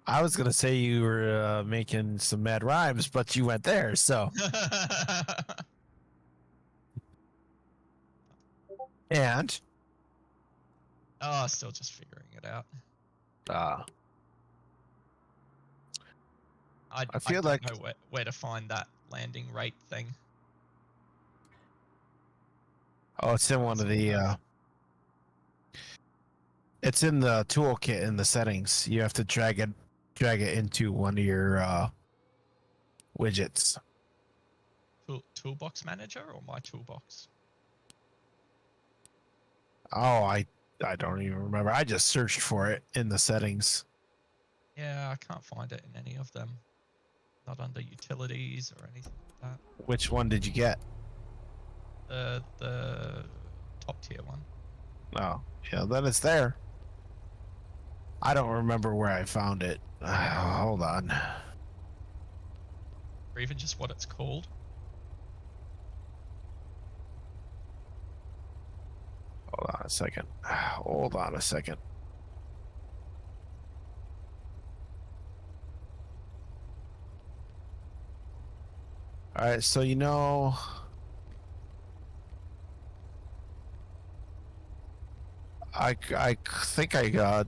I was gonna say you were making some mad rhymes, but you went there. So and Oh, still just figuring it out. I feel don't like know where to find that landing rate thing. it's in one of the. It's in the toolkit in the settings. You have to drag it into one of your widgets. Toolbox manager or my toolbox? Oh, I don't even remember. I just searched for it in the settings. Yeah, I can't find it in any of them. Not under utilities or anything like that. Which one did you get? The top tier one. Oh, yeah, then it's there. I don't remember where I found it. Hold on. Or even just what it's called. Hold on a second. Hold on a second. All right, so I think I got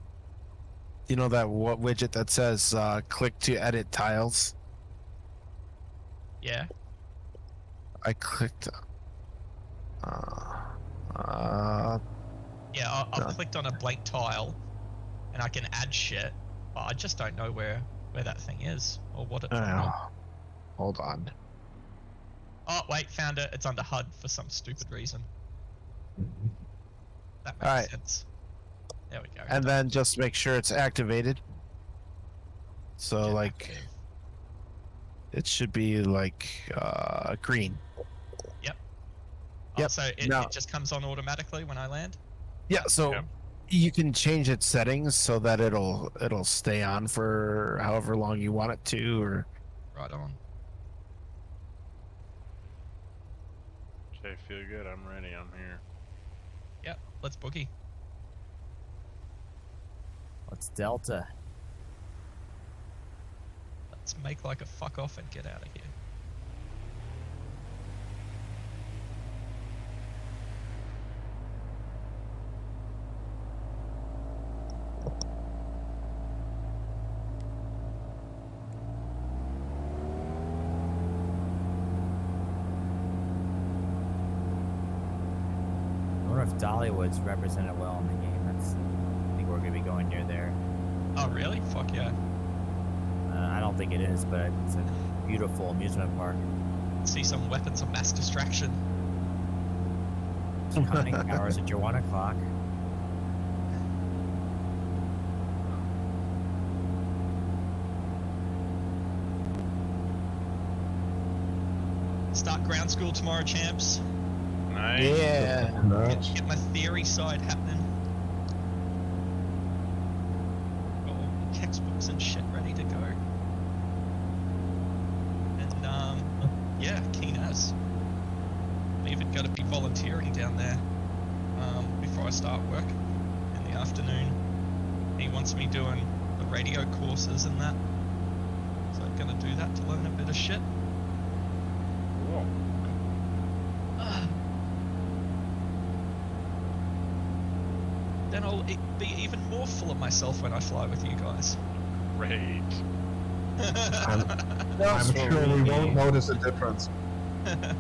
that what widget that says click to edit tiles. Yeah. I clicked. Yeah, I've clicked on a blank tile, and I can add shit, but I just don't know where that thing is or what it's under. Hold on. Oh wait, found it. It's under HUD for some stupid reason. That makes sense. There we go. And then just make sure it's activated. So Jet like active. it should be like green. Yep. Yep. Oh, so it just comes on automatically when I land? Yeah, so you can change its settings so that it'll stay on for however long you want it to, or right on. Okay, feel good. I'm ready. I'm here. Yep, let's boogie. What's Delta? Let's make like a fuck off and get out of here. I wonder if Dollywood's represented well in the game. I think we're gonna be going near there. Oh really? Fuck yeah. I don't think it is, but it's a beautiful amusement park. See some weapons of mass distraction. Conning towers at your 1 o'clock. Start ground school tomorrow, champs. Nice. yeah. Get my theory side happening. Got all the textbooks and shit ready to go. And yeah, keen as. I'm even got to be volunteering down there before I start work in the afternoon. He wants me doing the radio courses and that, so I'm gonna do that to learn a bit of shit. Cool. Then I'll be even more full of myself when I fly with you guys. Great. I'm sure we won't notice a difference. I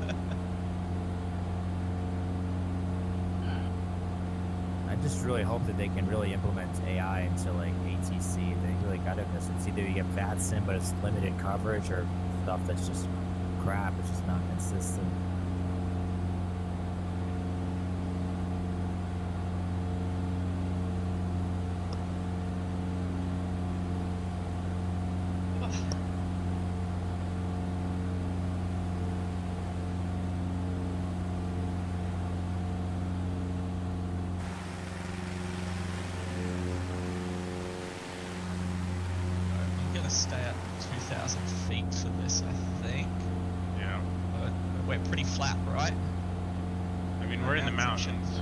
just really hope that they can really implement AI into like ATC. They really got to miss it. It's either you get VATSIM, but it's limited coverage, or stuff that's just crap. It's just not consistent. I'm gonna stay at 2,000 feet for this, I think. Yeah. But we're pretty flat, right? I mean, we're in the mountains.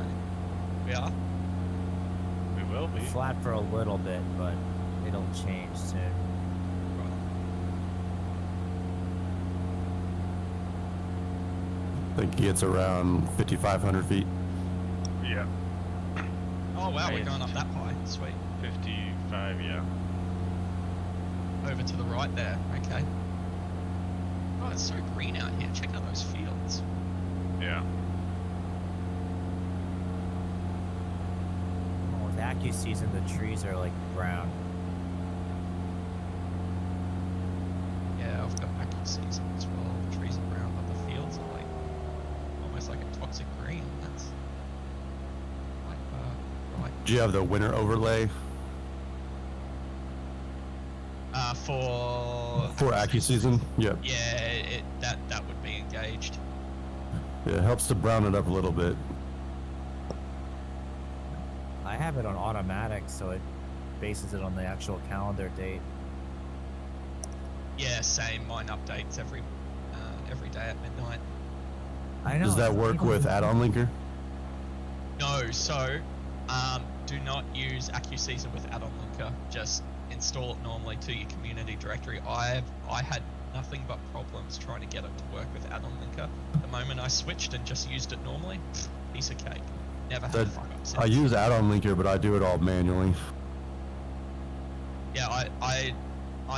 We are? We will be. Flat for a little bit, but It'll change soon. I think it's around 5,500 feet. Yeah. Oh wow, we're Right. going up that high. Sweet. 55, yeah. Over to the right there. Okay. Oh, it's so green out here. Check out those fields. Yeah. Oh, with Acu season, the trees are like brown. Yeah, I've got Aker season as well. The trees are brown, but the fields are like almost like a toxic green. That's like right. Do you have the winter overlay For Acu season? Yep. yeah, that would be engaged. Yeah, it helps to brown it up a little bit. I have it on automatic, so it bases it on the actual calendar date. Yeah, same. Mine updates every day at midnight. I know. Does that work with add-on linker? No, so do not use AccuSeason with add-on linker. Just install it normally to your community directory. I had nothing but problems trying to get it to work with add-on linker. The moment I switched and just used it normally, piece of cake. Never had a fuck up since. I use add-on linker, but I do it all manually. Yeah, I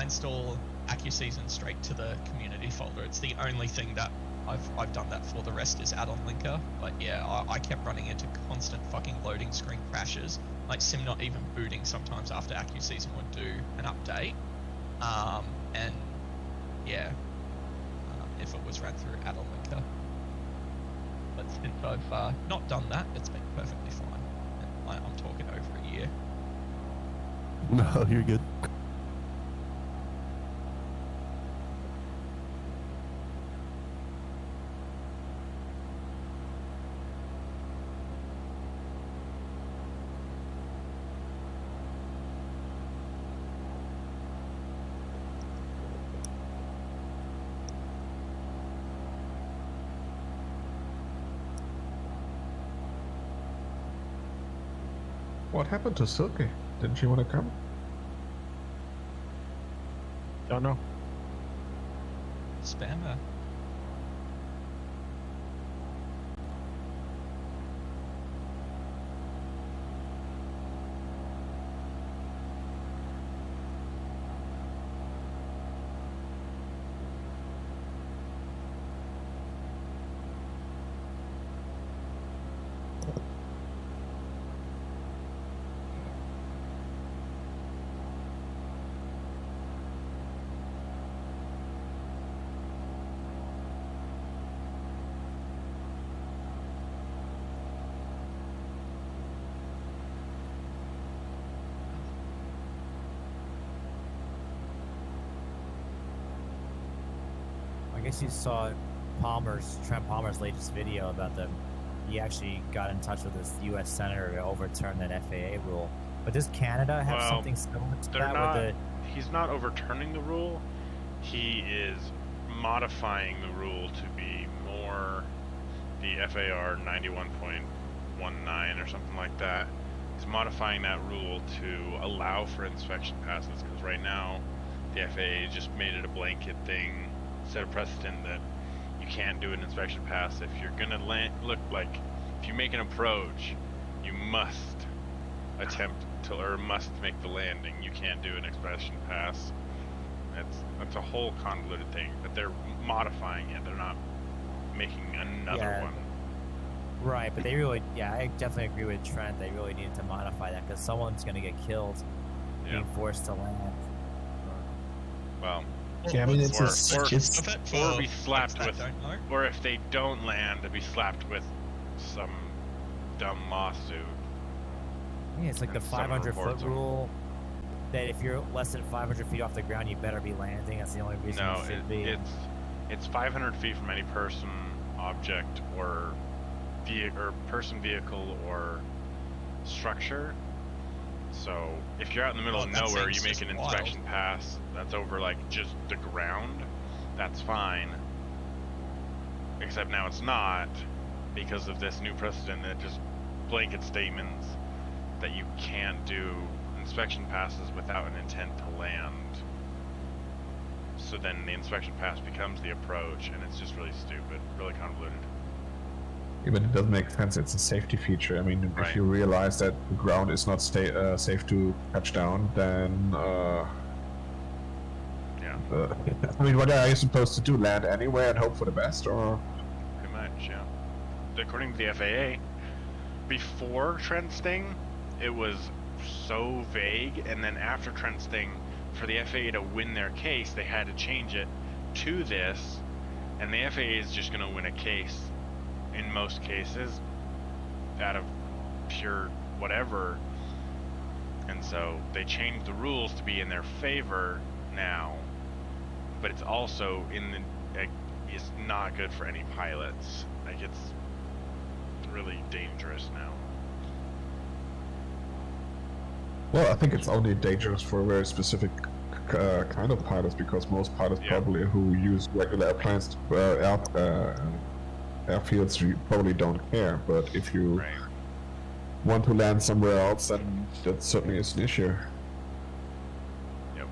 install AccuSeason straight to the community folder. It's the only thing that I've done that for. The rest is add-on linker. But yeah, I kept running into constant fucking loading screen crashes. Like Sim not even booting sometimes after AccuSeason would do an update. And yeah, if it was ran through add-on linker. But since I've not done that, it's been perfectly fine. And I'm talking over a year. No, you're good. What happened to Silky? Didn't she want to come? Don't know. Spammer. I guess you saw Trent Palmer's latest video about he actually got in touch with this U.S. senator to overturn that FAA rule. But does Canada have Well, something similar to They're that? not. He's not overturning the rule. He is modifying the rule to be more the FAR 91.19 or something like that. He's modifying that rule to allow for inspection passes because right now the FAA just made it a blanket thing, set a precedent that you can't do an inspection pass if you're gonna land. Look, like if you make an approach, you must attempt to or must make the landing. You can't do an inspection pass. That's a whole convoluted thing, but they're modifying it. They're not making another one. Right, but I definitely agree with Trent. They really needed to modify that because someone's going to get killed being forced to land. Well, Yeah, I mean, it's or Or be slapped with, or if they don't land, to be slapped with some dumb lawsuit. Yeah, it's like the And someone 500-foot reports 'em. rule. That if you're less than 500 feet off the ground, you better be landing. That's the only reason No, you should be. it's 500 feet from any person, object, or person, vehicle, or structure. So if you're out in the middle of that nowhere, you seems make just an wild. inspection pass that's over like just the ground. That's fine. Except now it's not because of this new precedent that just blanket statements that you can't do an inspection passes without an intent to land. So then the inspection pass becomes the approach, and it's just really stupid, really convoluted. Yeah, but it doesn't make sense. It's a safety feature. I mean, Right. if you realize that the ground is not safe to touch down, then Yeah, I mean, what are you supposed to do? Land anywhere and hope for the best, or? pretty much, yeah. According to the FAA, before Trent's thing, it was so vague, and then after Trent's thing, for the FAA to win their case, they had to change it to this, and the FAA is just going to win a case in most cases out of pure whatever, and so they changed the rules to be in their favor now, but it's also in the it's not good for any pilots. Like, it's really dangerous now. Well, I think it's only dangerous for a very specific kind of pilots, because most pilots Yeah. probably who use regular airplanes, airfields, probably don't care. But if you Right. want to land somewhere else, then that certainly is an issue. Yep.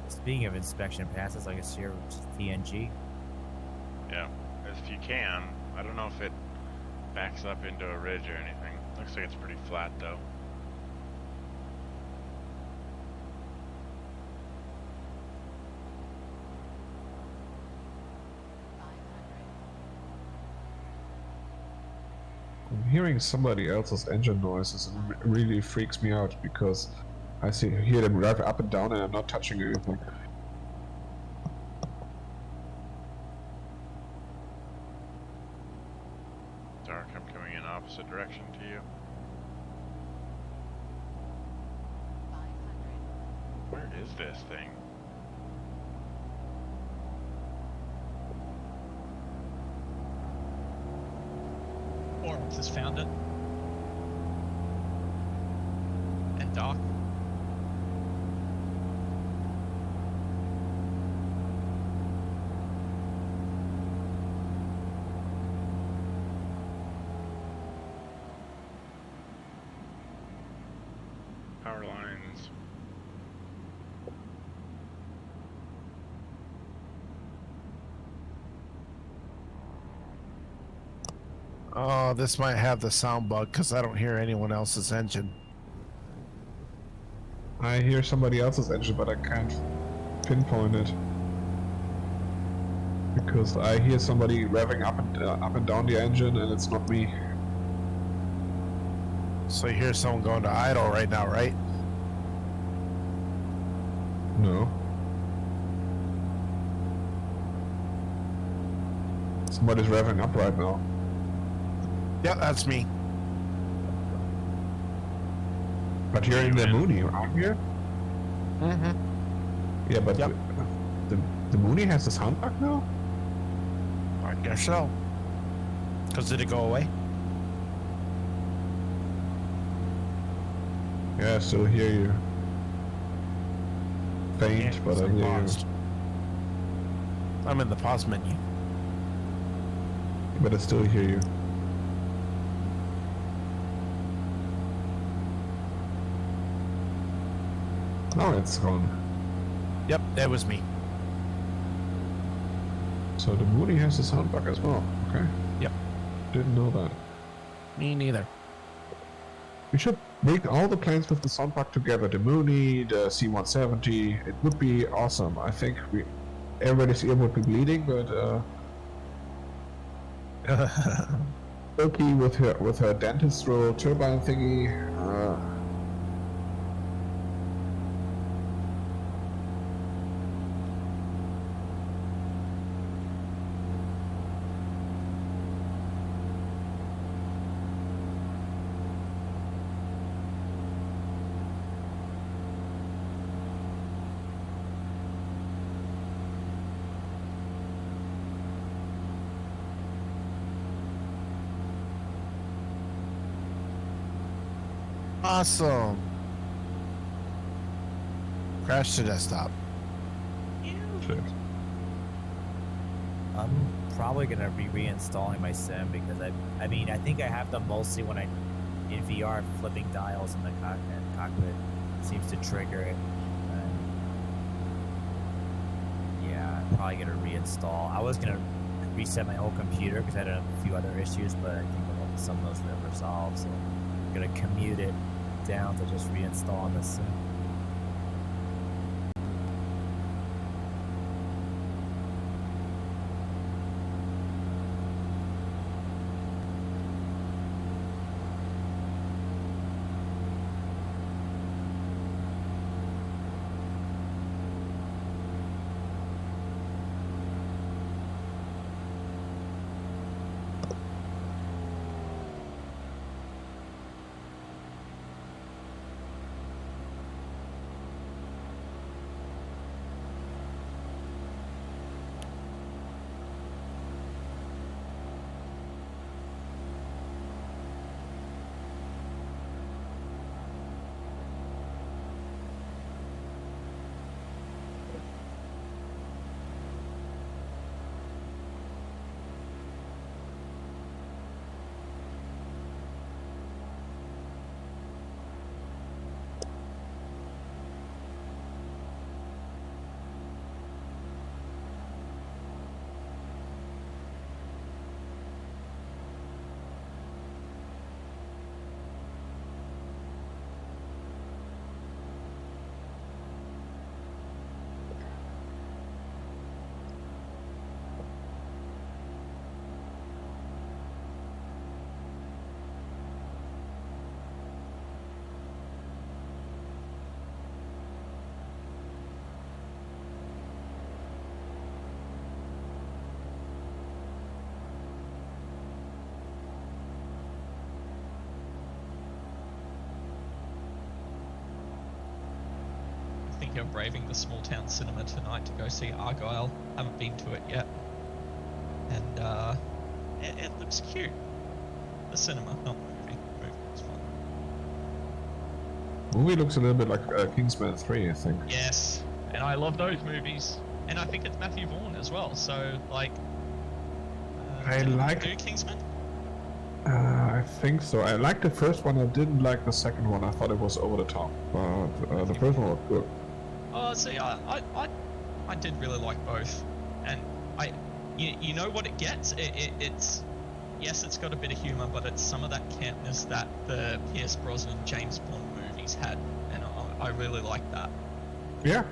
Speaking of inspection passes, I guess here it's TNG. Yeah. If you can. I don't know if it backs up into a ridge or anything. Looks like it's pretty flat though. I'm hearing somebody else's engine noises, and it really freaks me out because I hear them drive up and down, and I'm not touching anything. Dark, I'm coming in opposite direction to you. Where is this thing? Orms has found it. And Doc. Power lines. Oh, this might have the sound bug because I don't hear anyone else's engine. I hear somebody else's engine, but I can't pinpoint it because I hear somebody revving up and down the engine, and it's not me. So you hear someone going to idle right now, right? No. Somebody's revving up right now. Yeah, that's me. But you're in the Mooney, aren't you? Mm-hmm. Yeah, but Yep. the Mooney has the sound bug now? I guess so. Because did it go away? Yeah, I still hear you. Faint, Yeah, but I so hear you. paused. I'm in the pause menu. But I still hear you. Now it's gone. Yep, that was me. So the Mooney has the sound bug as well. Okay. Yep. Didn't know that. Me neither. We should bring all the planes with the sound bug together. The Mooney, the C-170. It would be awesome. I think everybody's ear would be bleeding, but Turkey with her dentist roll turbine thingy. Awesome. Crash to desktop. Shit. I'm probably gonna be reinstalling my sim because I mean I think I have them mostly when I in VR flipping dials in the cockpit seems to trigger it. And yeah, I'm probably gonna reinstall. I was gonna reset my whole computer because I had a few other issues, but I think some of those were resolved. So I'm gonna commute it down to just reinstall on the sim. You're braving the small town cinema tonight to go see Argyle. Haven't been to it yet, and it looks cute. The cinema, not the movie. The movie looks fun. Movie looks a little bit like Kingsman 3, I think. Yes, and I love those movies, and I think it's Matthew Vaughn as well. So like, I did you like- do Kingsman. I think so. I liked the first one. I didn't like the second one. I thought it was over the top. But the first one was good. Oh, see, I did really like both, and you know what it gets? It's yes, it's got a bit of humor, but it's some of that campness that the Pierce Brosnan James Bond movies had, and I really like that. Yeah.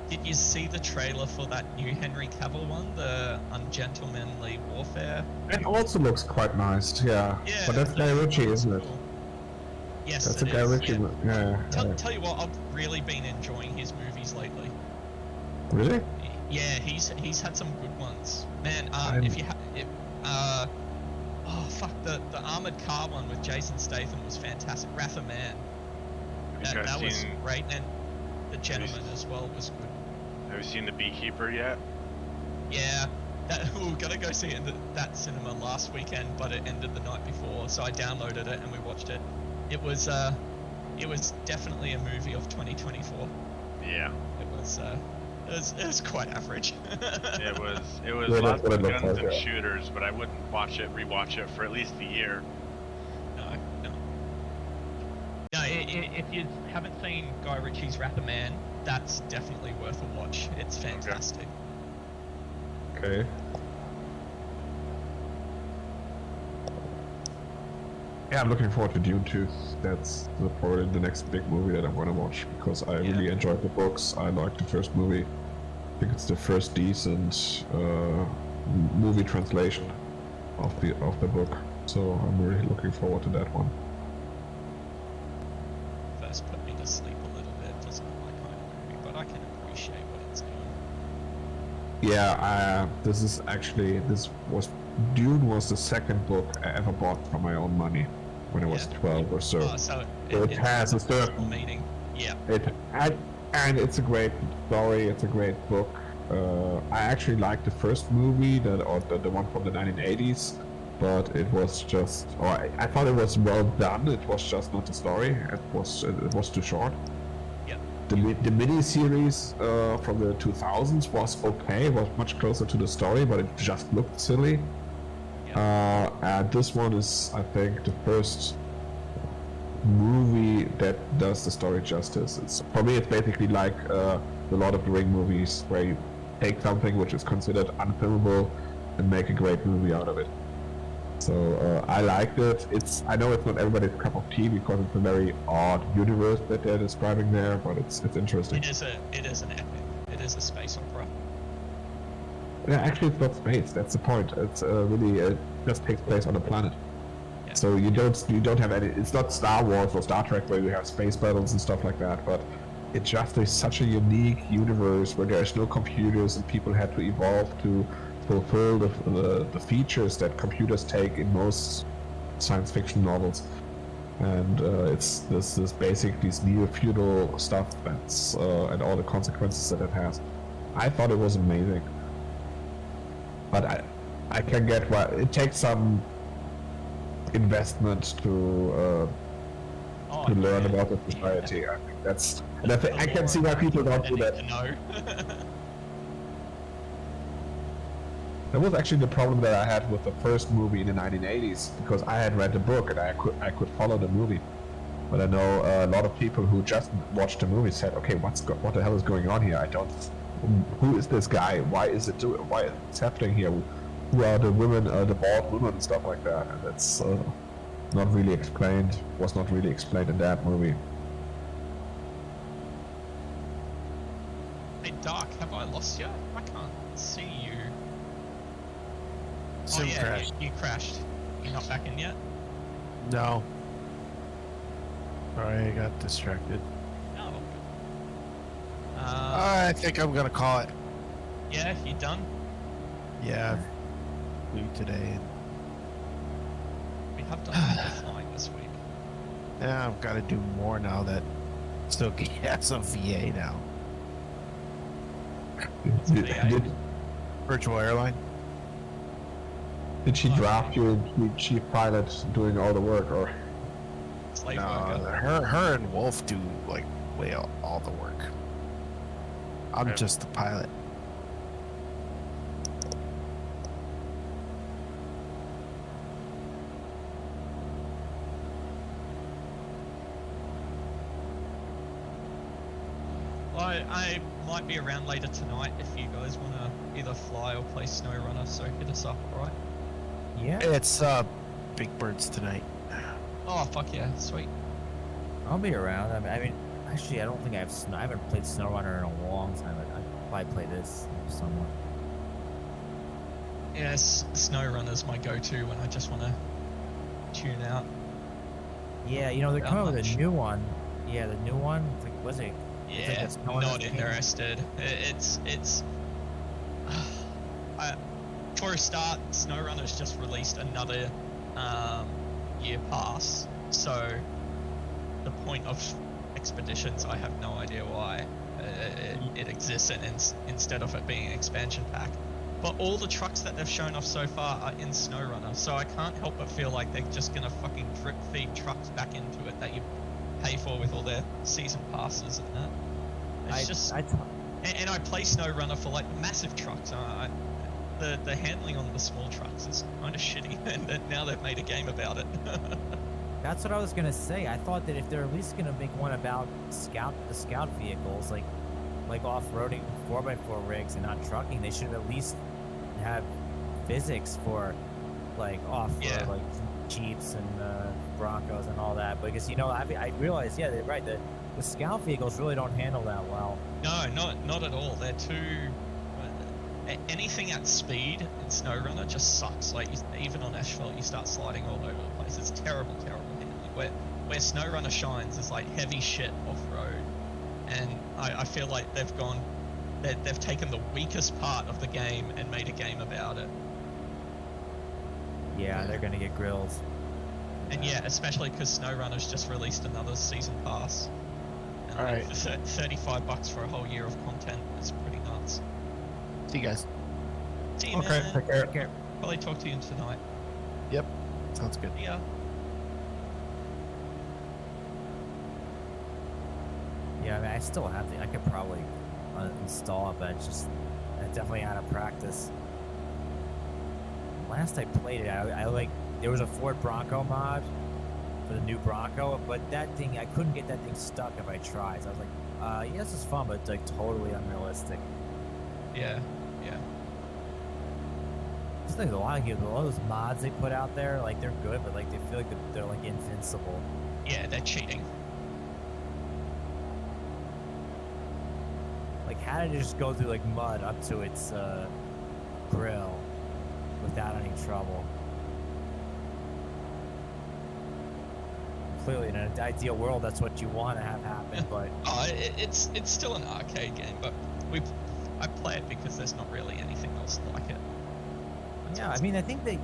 Did you see the trailer for that new Henry Cavill one, the Ungentlemanly Warfare? It also looks quite nice, yeah. Yeah, But that's Guy Ritchie, isn't it? cool. Yes, That's it a Guy is, Ritchie. yeah. Yeah. Tell you what, I've really been enjoying his movies lately. Really? Yeah, he's had some good ones. Man, if you the armored car one with Jason Statham was fantastic. Wrath of Man. That was great, and The Gentleman as well was good. Have you seen The Beekeeper yet? Yeah, we were gonna go see it in that cinema last weekend, but it ended the night before, so I downloaded it and we watched it. It was definitely a movie of 2024. Yeah. It was quite average. It was Yeah, lots that's what of it looked guns like, and yeah. shooters, but I wouldn't rewatch it for at least a year. No. If you haven't seen Guy Ritchie's Wrath of Man, that's definitely worth a watch. It's fantastic. Okay. Yeah, I'm looking forward to Dune 2. That's probably the next big movie that I'm gonna watch because I really enjoyed the books. I liked the first movie. I think it's the first decent movie translation of the book. So I'm really looking forward to that one. First put me to sleep a little bit, just not my kind of movie, but I can appreciate what it's doing. Yeah, Dune was the second book I ever bought for my own money when I was 12 or so. Oh, so it has a certain meaning. Yeah. And it's a great story. It's a great book. I actually liked the first movie, the one from the 1980s, but it was just, or I thought it was well done. It was just not the story. It was too short. Yeah. The mini series from the 2000s was okay. Was much closer to the story, but it just looked silly. Yeah. And this one is, I think, the first movie that does the story justice. For me, it's basically like the Lord of the Ring movies, where you take something which is considered unfilmable and make a great movie out of it. So I liked it. I know it's not everybody's cup of tea because it's a very odd universe that they're describing there, but it's interesting. It is an epic. It is a space opera. Yeah, actually, it's not space. That's the point. It's really it just takes place on a planet. Yeah. So you don't have any. It's not Star Wars or Star Trek where you have space battles and stuff like that. But it just is such a unique universe where there's no computers and people had to evolve to fulfill the features that computers take in most science fiction novels. And it's this basic these neo-feudal stuff that's and all the consequences that it has. I thought it was amazing. But I can get why it takes some investment to learn about the society. I think that's, and I can see why people don't do that. That was actually the problem that I had with the first movie in the 1980s, because I had read the book and I could follow the movie. But I know a lot of people who just watched the movie said, "Okay, what the hell is going on here? Who is this guy? Why is it's happening here? Who are the women, the bald women and stuff like that?" And that's not really explained. Was not really explained in that movie. Hey, Dark, have I lost you? I can't see you. Sim crashed. You crashed. You're not back in yet? No. Sorry, I got distracted. Oh. I think I'm gonna call it. Yeah, you done? Yeah, I've flew today. And We have done a lot of flying this week. yeah, I've got to do more now that Silky has a VA now. Virtual airline. Did she draft you and be chief pilot doing all the work, or? Slave No, worker. her and Wolf do like way all the work. I'm just the pilot. Well, I might be around later tonight if you guys want to either fly or play SnowRunner, so hit us up, alright? Yeah, It's Big Birds tonight. Oh, fuck yeah, sweet. I'll be around. I mean, actually, I don't think I haven't played SnowRunner in a long time. I'd probably play this somewhere. Yes, SnowRunner's my go-to when I just want to tune out. Yeah, you know, they're Not coming with much. a new one. Yeah, the new one. It's like, was it? Yeah, it's like a not game. interested. It's for a start, SnowRunner's just released another year pass, so the point of expeditions, I have no idea why it exists instead of it being an expansion pack. But all the trucks that they've shown off so far are in SnowRunner, so I can't help but feel like they're just gonna fucking drip feed trucks back into it that you pay for with all their season passes and that. It's and I play SnowRunner for like the massive trucks. The handling on the small trucks is kind of shitty, and now they've made a game about it. That's what I was gonna say. I thought that if they're at least gonna make one about the scout vehicles, like off-roading 4x4 rigs and not trucking, they should at least have physics for like off Yeah. like Jeeps and Broncos and all that. Because I realized, yeah, they're right. The scout vehicles really don't handle that well. No, not at all. They're too. Anything at speed in SnowRunner just sucks. Like even on asphalt, you start sliding all over the place. It's terrible handling. Where SnowRunner shines is like heavy shit off road, and I feel like they've taken the weakest part of the game and made a game about it. Yeah, they're gonna get grilled. And yeah, especially because SnowRunner's just released another season pass. And All right. $35 for a whole year of content. It's pretty nuts. See you guys. See you, Okay, man. take care. Take care. Probably talk to you tonight. Yep. Sounds good. Yeah. Yeah, I mean, I still have I could probably install it, but it's definitely out of practice. Last I played it, I like, there was a Ford Bronco mod for the new Bronco, but that thing, I couldn't get that thing stuck if I tried. So I was like, yeah, this is fun, but it's like totally unrealistic. Yeah. It's like a lot of those mods they put out there, like they're good, but like they feel like they're like invincible. Yeah, they're cheating. Like, how did it just go through like mud up to its grill without any trouble? Clearly, in an ideal world, that's what you want to have happen, but It's still an arcade game, but I play it because there's not really anything else like it. yeah, I mean, I think they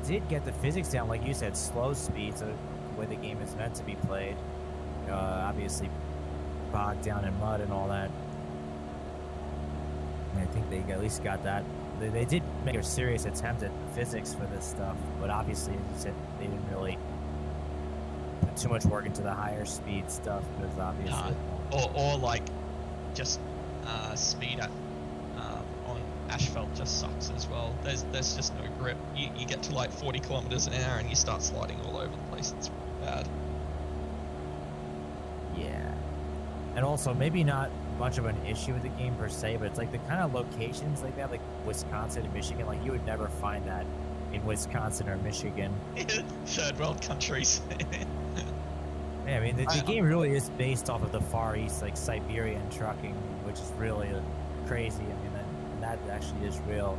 did get the physics down, like you said, slow speed, so the way the game is meant to be played. Obviously, bogged down in mud and all that. And I think they at least got that. They did make a serious attempt at physics for this stuff, but obviously, as you said, they didn't really put too much work into the higher speed stuff because obviously. Or like just speed at on asphalt just sucks as well. There's just no grip. You get to like 40 kilometers an hour and you start sliding all over the place. It's bad. Yeah. And also, maybe not much of an issue with the game per se, but it's like the kind of locations like that, like Wisconsin and Michigan, like you would never find that in Wisconsin or Michigan. Third world countries. Yeah, I mean, the game really is based off of the Far East, like Siberian trucking, which is really crazy. I mean, that actually is real.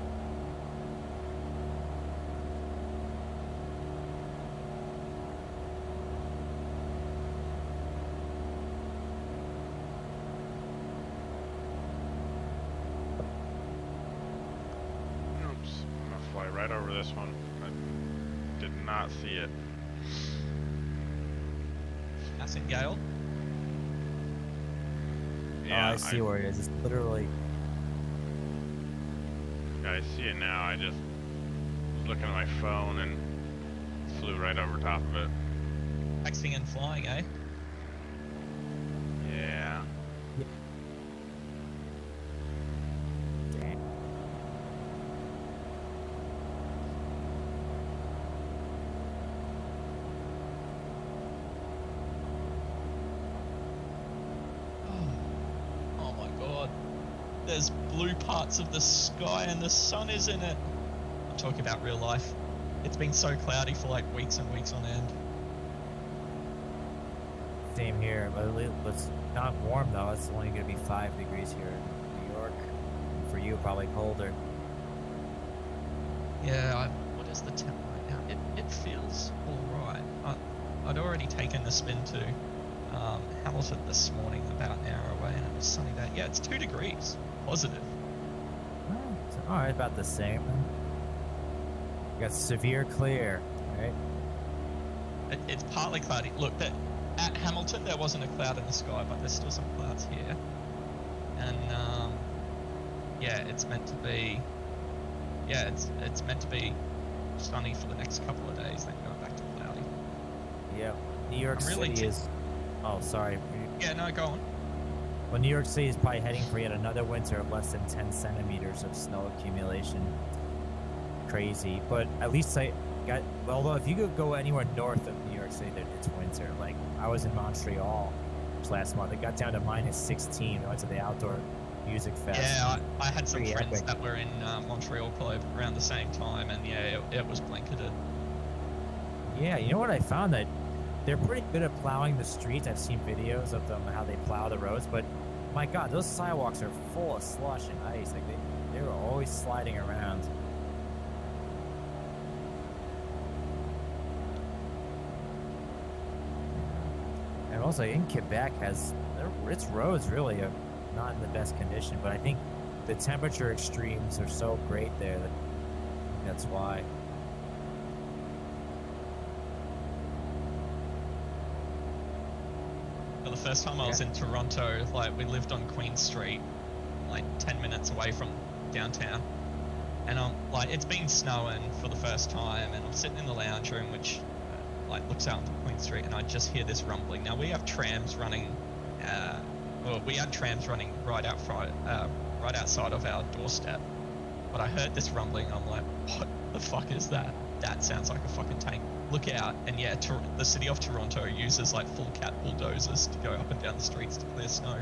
Oops, I'm gonna fly right over this one. I did not see it. That's in Gale. Yeah, I see where it is. It's literally. I see it now. I just was looking at my phone and flew right over top of it. Texting and flying, eh? Yeah. Dang. Oh my god. There's blue parts of the sky and the sun is in it. I'm talking about real life. It's been so cloudy for like weeks and weeks on end. Same here, but it's not warm though. It's only going to be 5 degrees here in New York. For you, probably colder. Yeah, what is the temp right now? It feels alright. I'd already taken the spin to Hamilton this morning, about an hour away, and it was sunny day. Yeah, it's 2 degrees. Positive. Well, it's all right, about the same. You got severe clear, right? It's partly cloudy. Look, at Hamilton there wasn't a cloud in the sky, but there's still some clouds here. And yeah, it's meant to be. Yeah, it's meant to be sunny for the next couple of days, then going back to cloudy. Yeah. New York I'm really City is. Oh, sorry. Yeah, no, go on. Well, New York City is probably heading for yet another winter of less than 10 centimeters of snow accumulation. Crazy, but at least I got. Although if you could go anywhere north of New York City, it's winter. Like I was in Montreal last month. It got down to minus 16. I went to the outdoor music fest. Yeah, I had some Pretty friends epic. that were in Montreal probably around the same time, and yeah, it was blanketed. Yeah, you know what I found that they're pretty good at plowing the streets. I've seen videos of them how they plow the roads, but my God, those sidewalks are full of slush and ice. Like they were always sliding around. And also in Quebec its roads really are not in the best condition, but I think the temperature extremes are so great there that that's why. For the first time I was in Toronto, like we lived on Queen Street, like 10 minutes away from downtown. And I'm like, it's been snowing for the first time, and I'm sitting in the lounge room, which like looks out onto Queen Street, and I just hear this rumbling. Now we have trams running, we had trams running right outside of our doorstep. But I heard this rumbling, and I'm like, what the fuck is that? That sounds like a fucking tank. Look out, and yeah, the city of Toronto uses like full cat bulldozers to go up and down the streets to clear snow.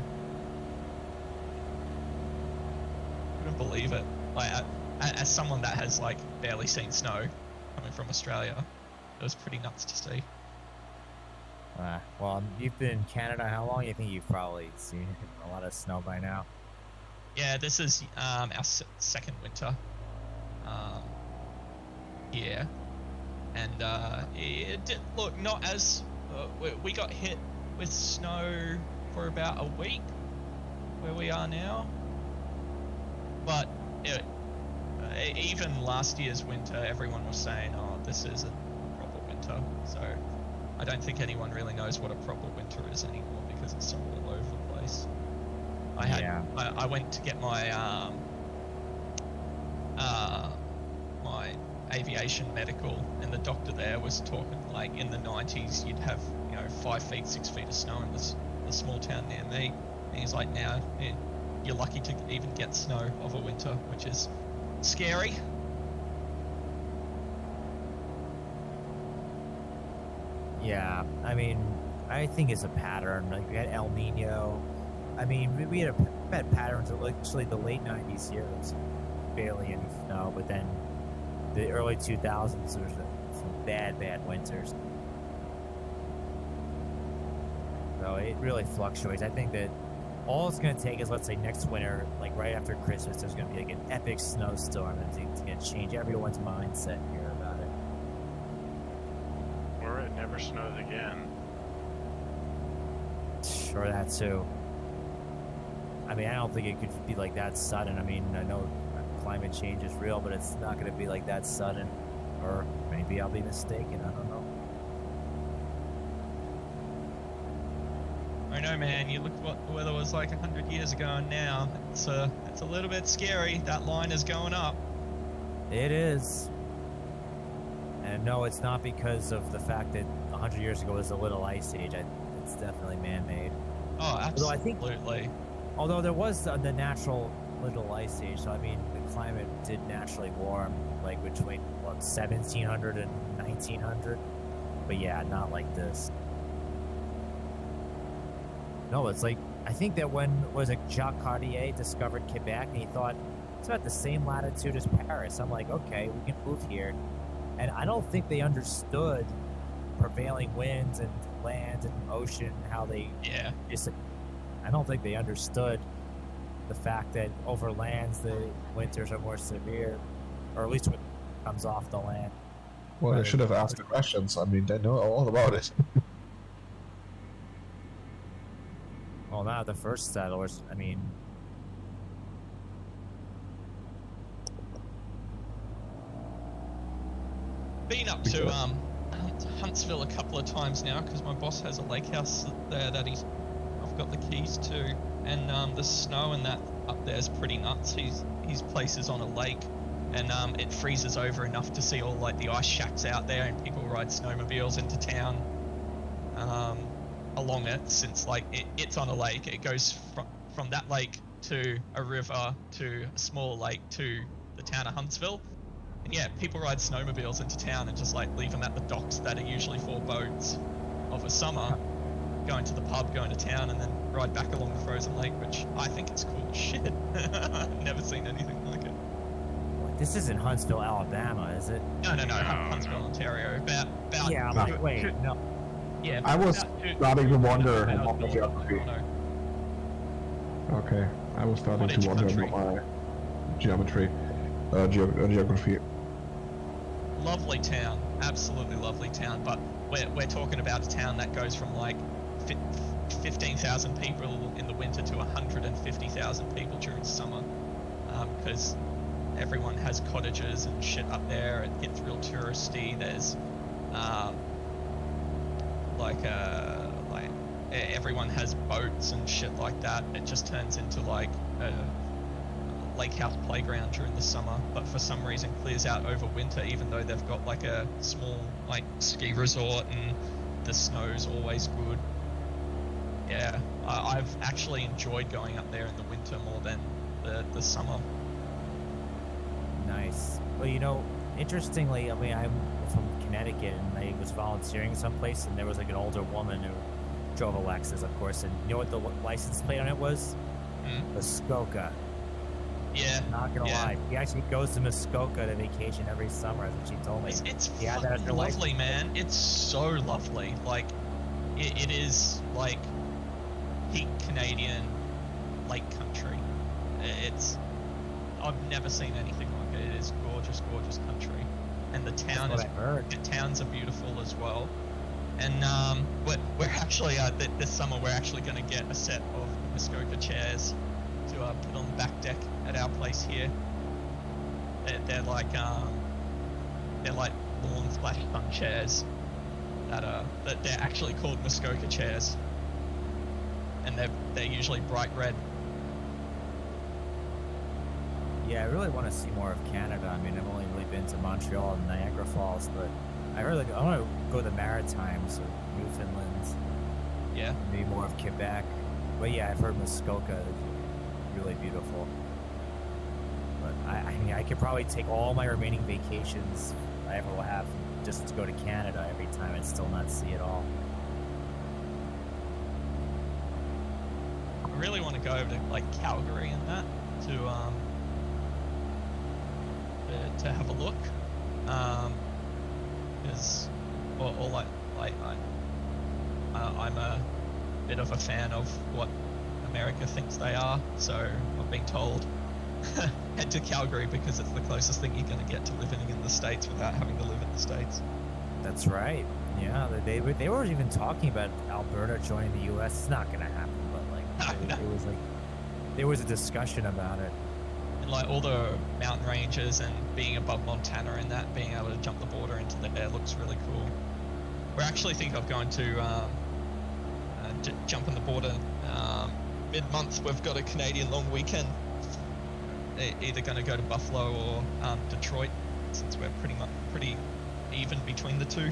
I couldn't believe it. Like, as someone that has like barely seen snow coming from Australia, it was pretty nuts to see. Well, you've been in Canada how long? You think you've probably seen a lot of snow by now? Yeah, this is our second winter. Yeah. And it did look not as we got hit with snow for about a week where we are now, but even last year's winter, everyone was saying, "Oh, this isn't a proper winter." So I don't think anyone really knows what a proper winter is anymore because it's so all over the place. I went to get my my aviation medical, and the doctor there was talking like in the 90s you'd have 5 feet 6 feet of snow in the small town near me, and he's like, now you're lucky to even get snow of a winter, which is scary. Yeah, I mean, I think it's a pattern. Like we had El Nino. I mean, we had patterns of actually the late 90s here. There was barely any snow, but then the early 2000s, there was some bad winters. So it really fluctuates. I think that all it's going to take is, let's say, next winter, like right after Christmas, there's going to be like an epic snowstorm, and it's going to change everyone's mindset here about it. Or it never snows again. Sure, that too. I mean, I don't think it could be like that sudden. I mean, I know climate change is real, but it's not going to be like that sudden. Or maybe I'll be mistaken. I don't know. I know, man. You look what the weather was like 100 years ago, and now it's a little bit scary. That line is going up. It is. And no, it's not because of the fact that 100 years ago was a little ice age. It's definitely man-made. Oh, absolutely. Although there was the natural little ice age, so I mean, the climate did naturally warm, like between 1700 and 1900. But yeah, not like this. No, it's like, I think that when was it Jacques Cartier discovered Quebec, and he thought it's about the same latitude as Paris. I'm like, okay, we can move here. And I don't think they understood prevailing winds and land and ocean, how they I don't think they understood the fact that over lands the winters are more severe, or at least when it comes off the land. Well, they should have asked the Russians. I mean, they know all about it. Well, not the first settlers. I mean, been up to Huntsville a couple of times now because my boss has a lake house there that I've got the keys to, and the snow and that up there is pretty nuts. His place is on a lake, and it freezes over enough to see all like the ice shacks out there, and people ride snowmobiles into town along it, since like it's on a lake. It goes from that lake to a river to a small lake to the town of Huntsville. And yeah, people ride snowmobiles into town and just like leave them at the docks that are usually for boats of a summer, going to the pub, going to town, and then ride back along the frozen lake, which I think is cool as shit. I've never seen anything like it. This isn't Huntsville, Alabama, is it? No, No, Huntsville, no. Ontario. About Yeah, I'm No. like, wait, no. yeah. I was about two- starting to wonder about about my north of geography. Toronto. Okay, I was starting to Cottage wonder country. about my geography. Lovely town, absolutely lovely town. But we're talking about a town that goes from like 15,000 people in the winter to 150,000 people during summer, because everyone has cottages and shit up there. It gets real touristy. There's everyone has boats and shit like that. It just turns into like a lake house playground during the summer, but for some reason clears out over winter, even though they've got like a small like ski resort and the snow's always good. Yeah, I've actually enjoyed going up there in the winter more than the summer. Nice. Well, you know, interestingly, I mean, I'm from Connecticut, and I was volunteering someplace, and there was like an older woman who drove a Lexus, of course, and you know what the license plate on it was? Muskoka. Yeah. Not gonna Yeah. lie, he actually goes to Muskoka to vacation every summer. That's what she told me. It's Yeah, that's fucking her life. lovely, man. It's so lovely. Like, it is like peak Canadian lake country. I've never seen anything like it. It is gorgeous, gorgeous country, and the town That's is. what I heard. The towns are beautiful as well, and we're actually this summer we're actually going to get a set of Muskoka chairs to put on the back deck at our place here. They're like lawn splash sun chairs that they're actually called Muskoka chairs, and they're usually bright red. Yeah, I really want to see more of Canada. I mean, I've only really been to Montreal and Niagara Falls, but I really I want to go to the Maritimes or Newfoundland, Yeah. maybe more of Quebec. But yeah, I've heard Muskoka is really beautiful. But I mean, I could probably take all my remaining vacations I ever will have just to go to Canada every time and still not see it all. I really want to go over to like Calgary and that to have a look, because I'm a bit of a fan of what America thinks they are, so I've been told head to Calgary because it's the closest thing you're going to get to living in the States without having to live in the States. That's right. Yeah, they were even talking about Alberta joining the U.S. It's not gonna happen, but like it was like there was a discussion about it. And like all the mountain ranges and being above Montana and that, being able to jump the border into the air looks really cool. We're actually thinking of going to jumping the border mid-month. We've got a Canadian long weekend. Either going to go to Buffalo or Detroit, since we're pretty even between the two.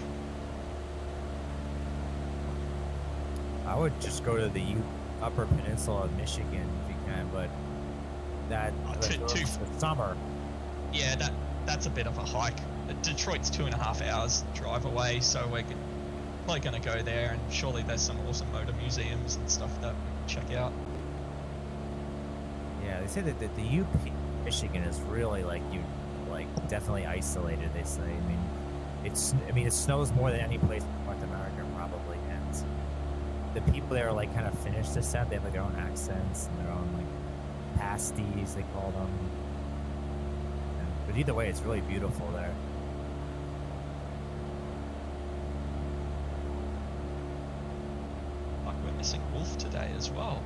I would just go to the Upper Peninsula of Michigan if you can, but that the summer. Yeah, that's a bit of a hike. Detroit's 2.5 hours drive away, so we're probably going to go there, and surely there's some awesome motor museums and stuff that we can check out. Yeah, they say that the UP Michigan is really like definitely isolated. They say. I mean, it snows more than any place in North America probably, and the people there are like kind of Finnish descent. They have like their own accents and their own like pasties they call them. But either way, it's really beautiful there. Like we're missing Wolf today as well.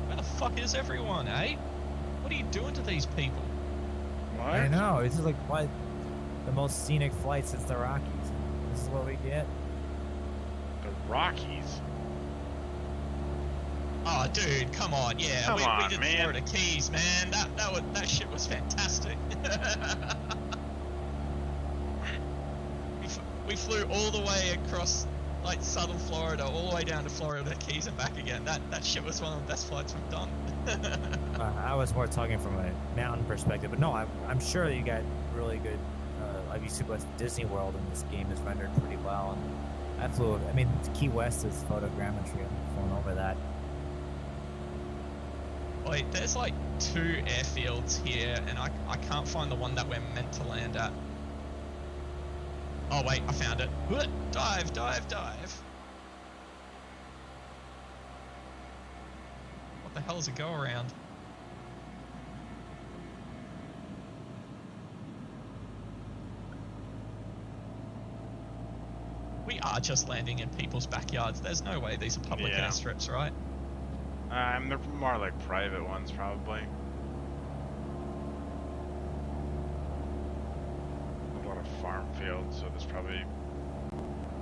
Where the fuck is everyone, eh? What are you doing to these people? What? I know. This is like the most scenic flight since the Rockies. This is what we get. The Rockies. Oh, dude, come on, yeah, Come we on, did man. Florida Keys, man. That shit was fantastic. we flew all the way across like southern Florida, all the way down to Florida Keys and back again. That shit was one of the best flights we've done. I was more talking from a mountain perspective, but no, I'm sure you got really good. I used to go to Disney World, and this game is rendered pretty well. And I flew. I mean, Key West is photogrammetry. I've flown over that. Wait, there's like 2 airfields here, and I can't find the one that we're meant to land at. Oh wait, I found it. Dive, dive, dive. What the hell is a go around? We are just landing in people's backyards. There's no way these are public Yeah. airstrips, right? They're more like private ones, probably. A lot of farm fields, so there's probably,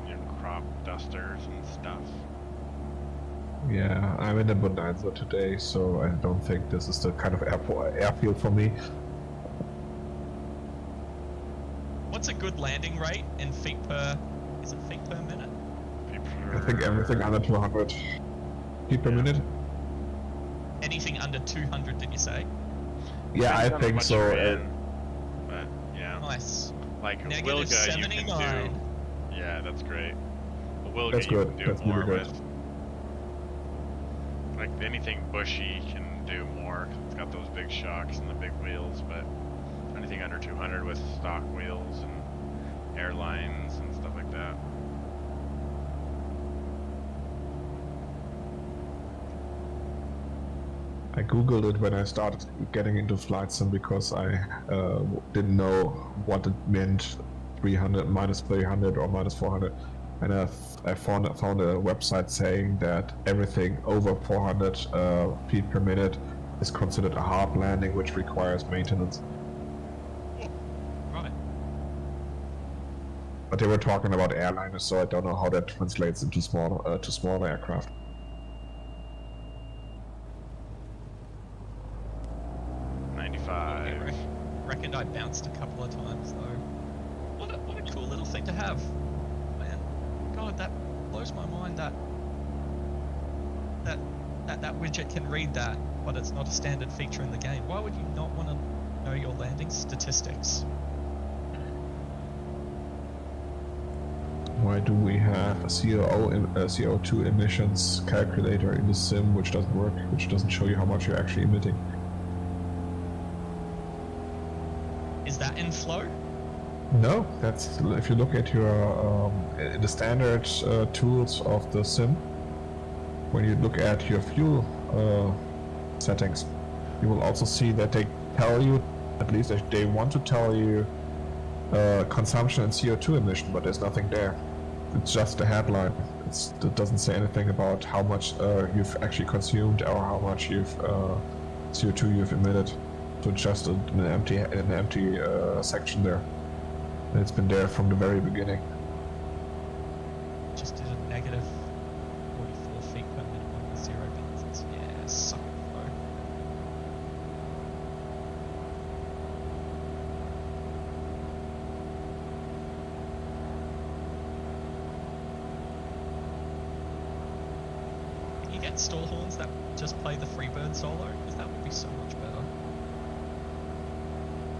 you know, crop dusters and stuff. Yeah, I'm in the Bonanza today, so I don't think this is the kind of airfield for me. What's a good landing rate in feet per... Is it feet per minute? I think everything under 200 feet per minute. Anything under 200, did you say? Yeah, I Depends on how think much so. you're in, but yeah, Nice. like a Negative Wilga you can 79. do. Yeah, that's great. A Wilga That's you good. can do That's more really good. with. Like anything bushy can do more. 'Cause it's got those big shocks and the big wheels, but anything under 200 with stock wheels and airlines and stuff like that. I googled it when I started getting into flight sim because I didn't know what it meant, 300, minus 300 or minus 400, and I found a website saying that everything over 400 feet per minute is considered a hard landing, which requires maintenance. Right. But they were talking about airliners, so I don't know how that translates into smaller aircraft. I reckoned I bounced a couple of times though. What a cool little thing to have, man. God, that blows my mind that widget can read that, but it's not a standard feature in the game. Why would you not want to know your landing statistics? Why do we have a CO2 emissions calculator in the sim which doesn't work, which doesn't show you how much you're actually emitting? Is that in flow? No, that's if you look at your in the standard tools of the sim. When you look at your fuel settings, you will also see that they tell you, at least they want to tell you, consumption and CO2 emission, but there's nothing there. It's just a headline. It doesn't say anything about how much you've actually consumed or how much CO2 you've emitted. So it's just an empty section there. And it's been there from the very beginning. Just did a negative 44 feet per minute with 0 balances. Yeah, suck it, bro. Can you get stall horns that just play the Freebird solo? Because that would be so much better.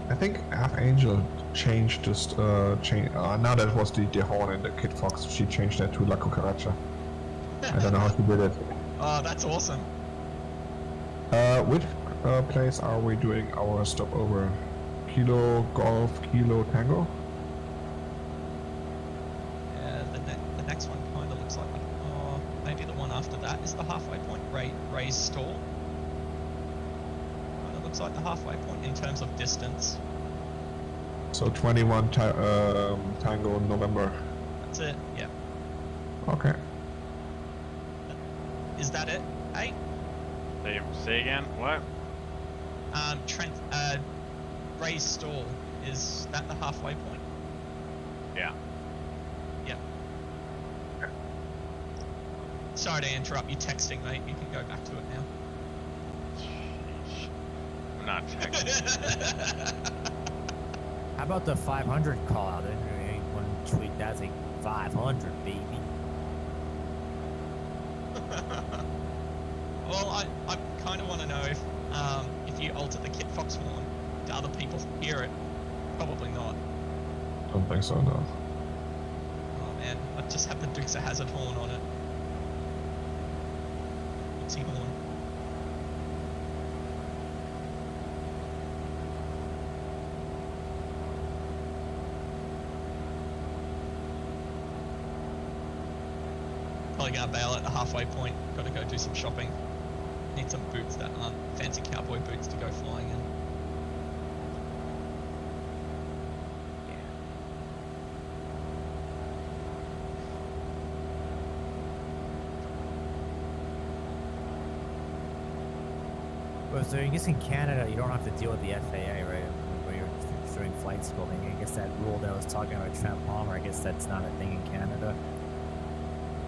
I think Half Angel changed just now that was the horn in the Kid Fox. She changed that to La Cucaracha. I don't know how she did it. Oh, that's awesome. Which place are we doing our stopover? Kilo Golf, Kilo Tango? Yeah, the next one kind of looks like, oh, maybe the one after that is the halfway point. Ray's stall. Kind of looks like the halfway point in terms of distance. So 21 Tango November. That's it. Yeah. Okay. Is that it? Hey. Say again? What? Trent. Ray's stall, is that the halfway point? Yeah. Yep. Sorry to interrupt you texting, mate. You can go back to it now. Sheesh. I'm not texting. How about the 500 call out? Anyone tweet that? Like 500, baby. Well, I kind of want to know if you alter the Kit Fox horn, do other people hear it? Probably not. Don't think so, no. Oh man, I just have the Dukes of Hazzard horn on it. Oopsie horn. gotta bail at the halfway point. Gotta go do some shopping. Need some boots that aren't fancy cowboy boots to go flying in. Well, so I guess in Canada you don't have to deal with the FAA, right? When you're doing flight school. I mean, I guess that rule that I was talking about Trent Palmer, I guess that's not a thing in Canada.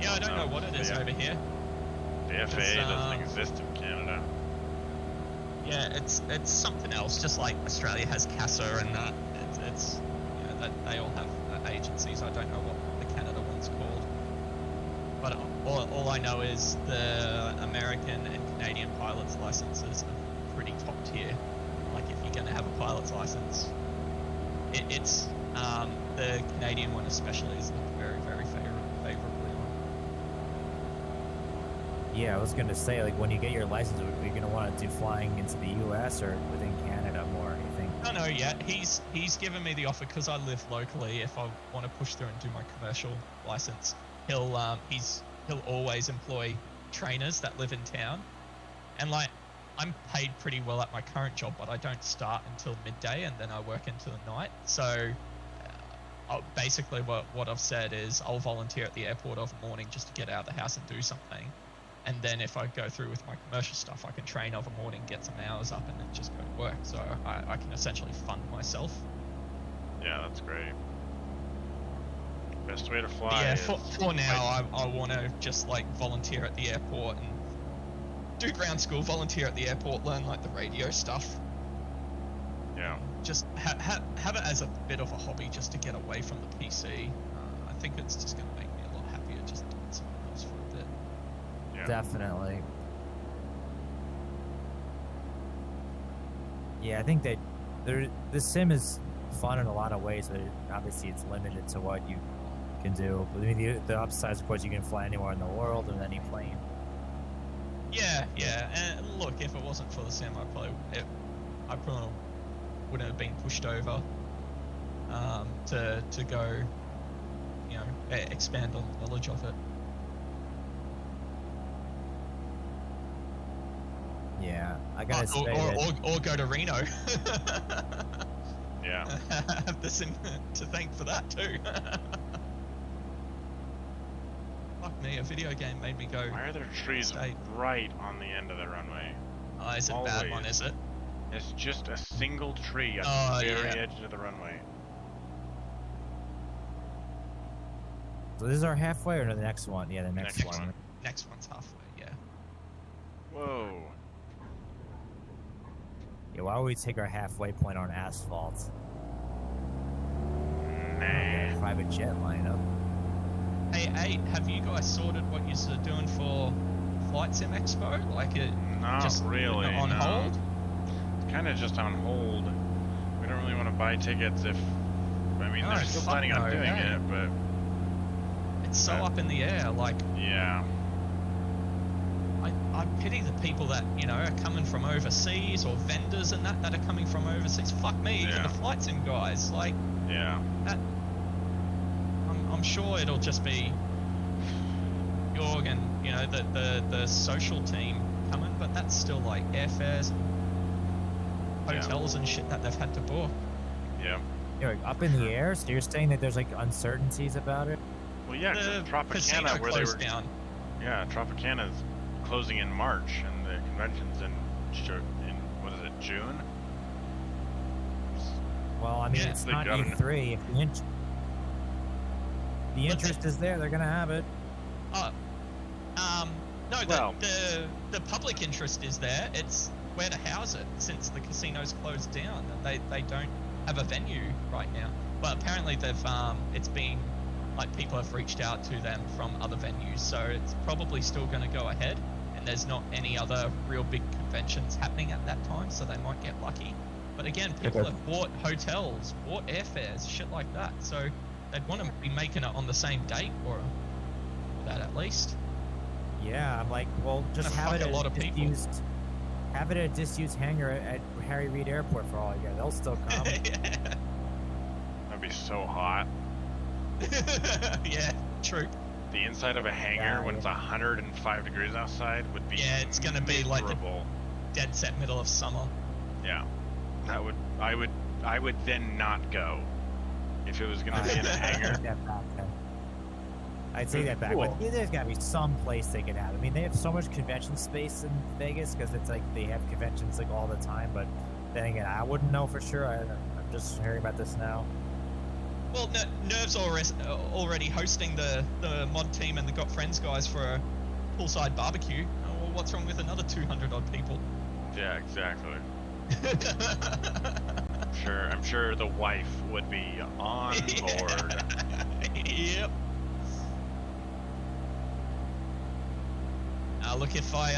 Yeah, I don't know what it is over here. The FAA doesn't exist in Canada. Yeah, it's something else. Just like Australia has CASA and that. It's you know that they all have agencies. I don't know what the Canada one's called. But all I know is the American and Canadian pilots licenses are pretty top tier. Like if you're going to have a pilot's license, it's the Canadian one especially is very favorably on. Yeah, I was gonna say, like, when you get your license, are you gonna want to do flying into the U.S. or within Canada more? You think? I don't know yet. He's given me the offer because I live locally. If I want to push through and do my commercial license, he'll always employ trainers that live in town, and like I'm paid pretty well at my current job, but I don't start until midday, and then I work into the night. So basically, what I've said is I'll volunteer at the airport of a morning just to get out of the house and do something. And then if I go through with my commercial stuff, I can train of a morning, get some hours up, and then just go to work. So I can essentially fund myself. Yeah, that's great. Best way to fly. But yeah, is for now, I want to just like volunteer at the airport and do ground school, volunteer at the airport, learn like the radio stuff. Yeah. Just have it as a bit of a hobby, just to get away from the PC. I think it's just going to make me a lot happier just doing something else for a bit. Yeah. Definitely. Yeah, I think that the sim is fun in a lot of ways, but obviously it's limited to what you can do. But I mean, the upside, of course, you can fly anywhere in the world in any plane. Yeah, and look, if it wasn't for the sim, I probably wouldn't have been pushed over to go, you know, expand on the knowledge of it. Yeah, I gotta say or go to Reno. Yeah. Have the sim to thank for that too. Fuck me, a video game made me go. Why are there trees state. right on the end of the runway? Oh, is it a bad one, is it? It's just a single tree at the very edge of the runway. So this is our halfway or the next one? Yeah, the next one. Next one's halfway, yeah. Whoa. Yeah, why would we take our halfway point on asphalt? Nah. Private jet lineup. Hey, have you guys sorted what you're doing for Flight Sim Expo? Like it Not just really. on no. hold? It's kind of just on hold. We don't really want to buy tickets if. I mean, No, they're still fuck planning on no, doing hey. it, but It's so up in the air. Like yeah. I pity the people that, you know, are coming from overseas, or vendors and that are coming from overseas. Fuck me, even Yeah. the Flight Sim guys. Like Yeah. that. I'm sure it'll just be Jorg and, you know, the social team coming, but that's still like airfares and hotels and shit that they've had to book. Yeah. You're like, up in the air, so you're saying that there's like uncertainties about it? Well, yeah, 'cause The casino Tropicana, where they closed were. down. Yeah, Tropicana's closing in March, and the convention's in what is it, June? Well, I mean, Yeah. it's They not got an- E3. If the interest is there, they're gonna have it. No, Well- the public interest is there. It's where to house it, since the casino's closed down and they don't have a venue right now. But apparently it's been like people have reached out to them from other venues, so it's probably still going to go ahead. And there's not any other real big conventions happening at that time, so they might get lucky. But again, people have bought hotels, bought airfares, shit like that. So they'd want to be making it on the same date or that at least. Yeah, I'm like, well, just Gonna have fuck it a lot at of people. have it at a disused hangar at Harry Reid Airport for all I care. They'll still come. That'd be so hot. Yeah, true. The inside of a hangar Yeah, when it's 105 degrees outside would be Yeah, it's gonna be like the miserable. dead set middle of summer. Yeah, that would I would then not go if it was gonna be in a I'd hangar. take that back then. I'd take that back. Cool. But there's gotta be some place they could have. I mean, they have so much convention space in Vegas because it's like they have conventions like all the time. But then again, I wouldn't know for sure. I'm just hearing about this now. Well, Nerve's already hosting the mod team and the Got Friends guys for a poolside barbecue. Oh, well, what's wrong with another 200 odd people? Yeah, exactly. I'm sure the wife would be on board. Yep. Look, if my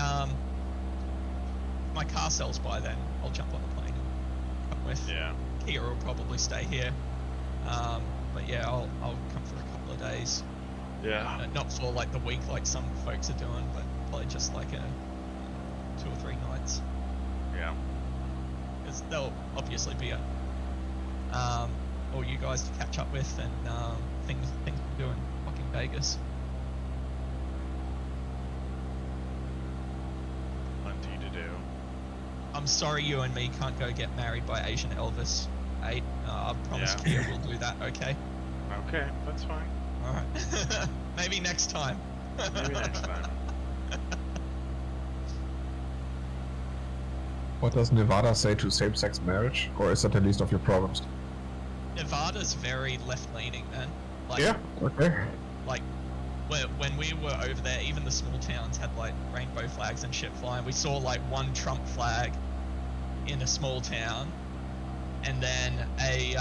car sells by then, I'll jump on the plane and come with. Yeah. Kia will probably stay here. But yeah, I'll come for a couple of days. Yeah. Not for like the week like some folks are doing, but probably just like 2 or 3 nights. Yeah. Because there'll obviously be all you guys to catch up with and things to do in fucking Vegas. Plenty to do. I'm sorry you and me can't go get married by Asian Elvis. I promise Yeah. Kia will do that, okay? Okay, that's fine. Alright. Maybe next time. Maybe next time. What does Nevada say to same-sex marriage, or is that the least of your problems? Nevada's very left-leaning, man. Like, Yeah. Okay. Like, when we were over there, even the small towns had like rainbow flags and shit flying. We saw like one Trump flag in a small town, and then a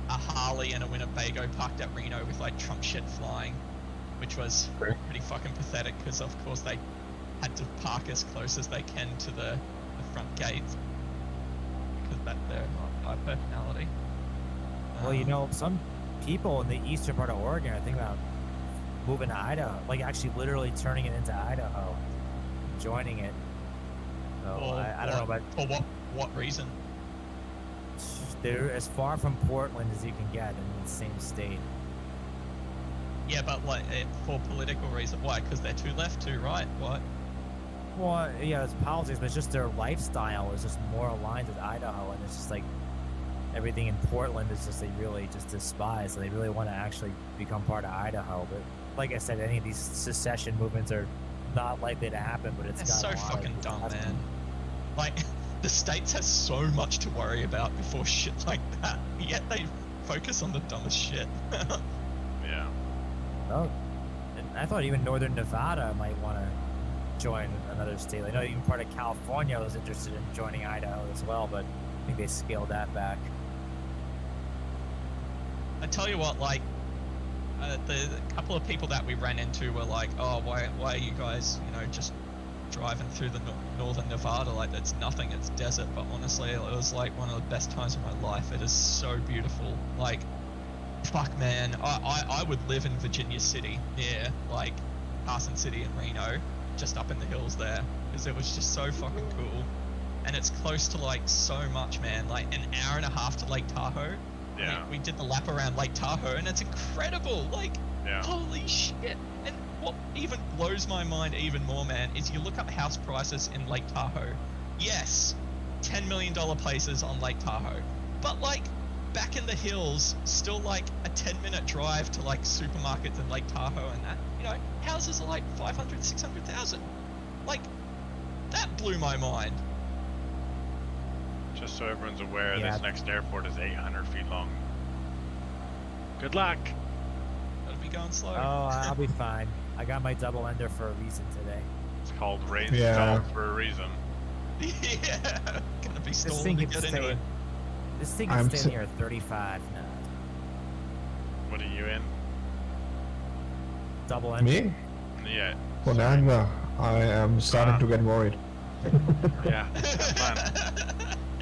Harley and a Winnebago parked at Reno with like Trump shit flying, which was Okay. pretty fucking pathetic because of course they had to park as close as they can to the front gate because that's their high personality. Well, you know, some people in the eastern part of Oregon are thinking about moving to Idaho, like actually literally turning it into Idaho, joining it. So I don't know about. For what reason? They're as far from Portland as you can get in the same state. Yeah, but like for political reason. Why? Because they're too left, too right. What? Well, yeah, it's politics, but it's just their lifestyle is just more aligned with Idaho, and it's just like everything in Portland is just they really just despise. So they really want to actually become part of Idaho. But like I said, any of these secession movements are not likely to happen. But it's That's so got a lot of fucking dumb, that's- man. Like, the States has so much to worry about before shit like that, yet they focus on the dumbest shit. Yeah. Oh, and I thought even Northern Nevada might want to join another state. I know even part of California was interested in joining Idaho as well, but I think they scaled that back. I tell you what, like, the couple of people that we ran into were like, oh, why are you guys, just driving through the northern Nevada? Like, it's nothing, it's desert. But honestly, it was like one of the best times of my life. It is so beautiful. Like, fuck, man, I would live in Virginia City near like Carson City and Reno, just up in the hills there, because it was just so fucking cool. And it's close to like so much, man. Like an hour and a half to Lake Tahoe. Yeah. We did the lap around Lake Tahoe, and it's incredible. Like, Yeah. holy shit. And what even blows my mind even more, man, is you look up house prices in Lake Tahoe. Yes, $10 million places on Lake Tahoe. But like, back in the hills, still like a 10-minute drive to like supermarkets in Lake Tahoe and that, houses are like 500, 600,000. Like, that blew my mind. Just so everyone's aware, Yeah. this next airport is 800 feet long. Good luck. Gotta be going slow. Oh, I'll be fine. I got my double ender for a reason today. It's called raised Yeah. belt for a reason. Yeah, gonna be This stalling thing to can get into stay. it. This thing I'm can s- stay near 35 now. What are you in? Double ender. Me? Yeah. Well, now I am starting to get worried. Yeah. Have fun.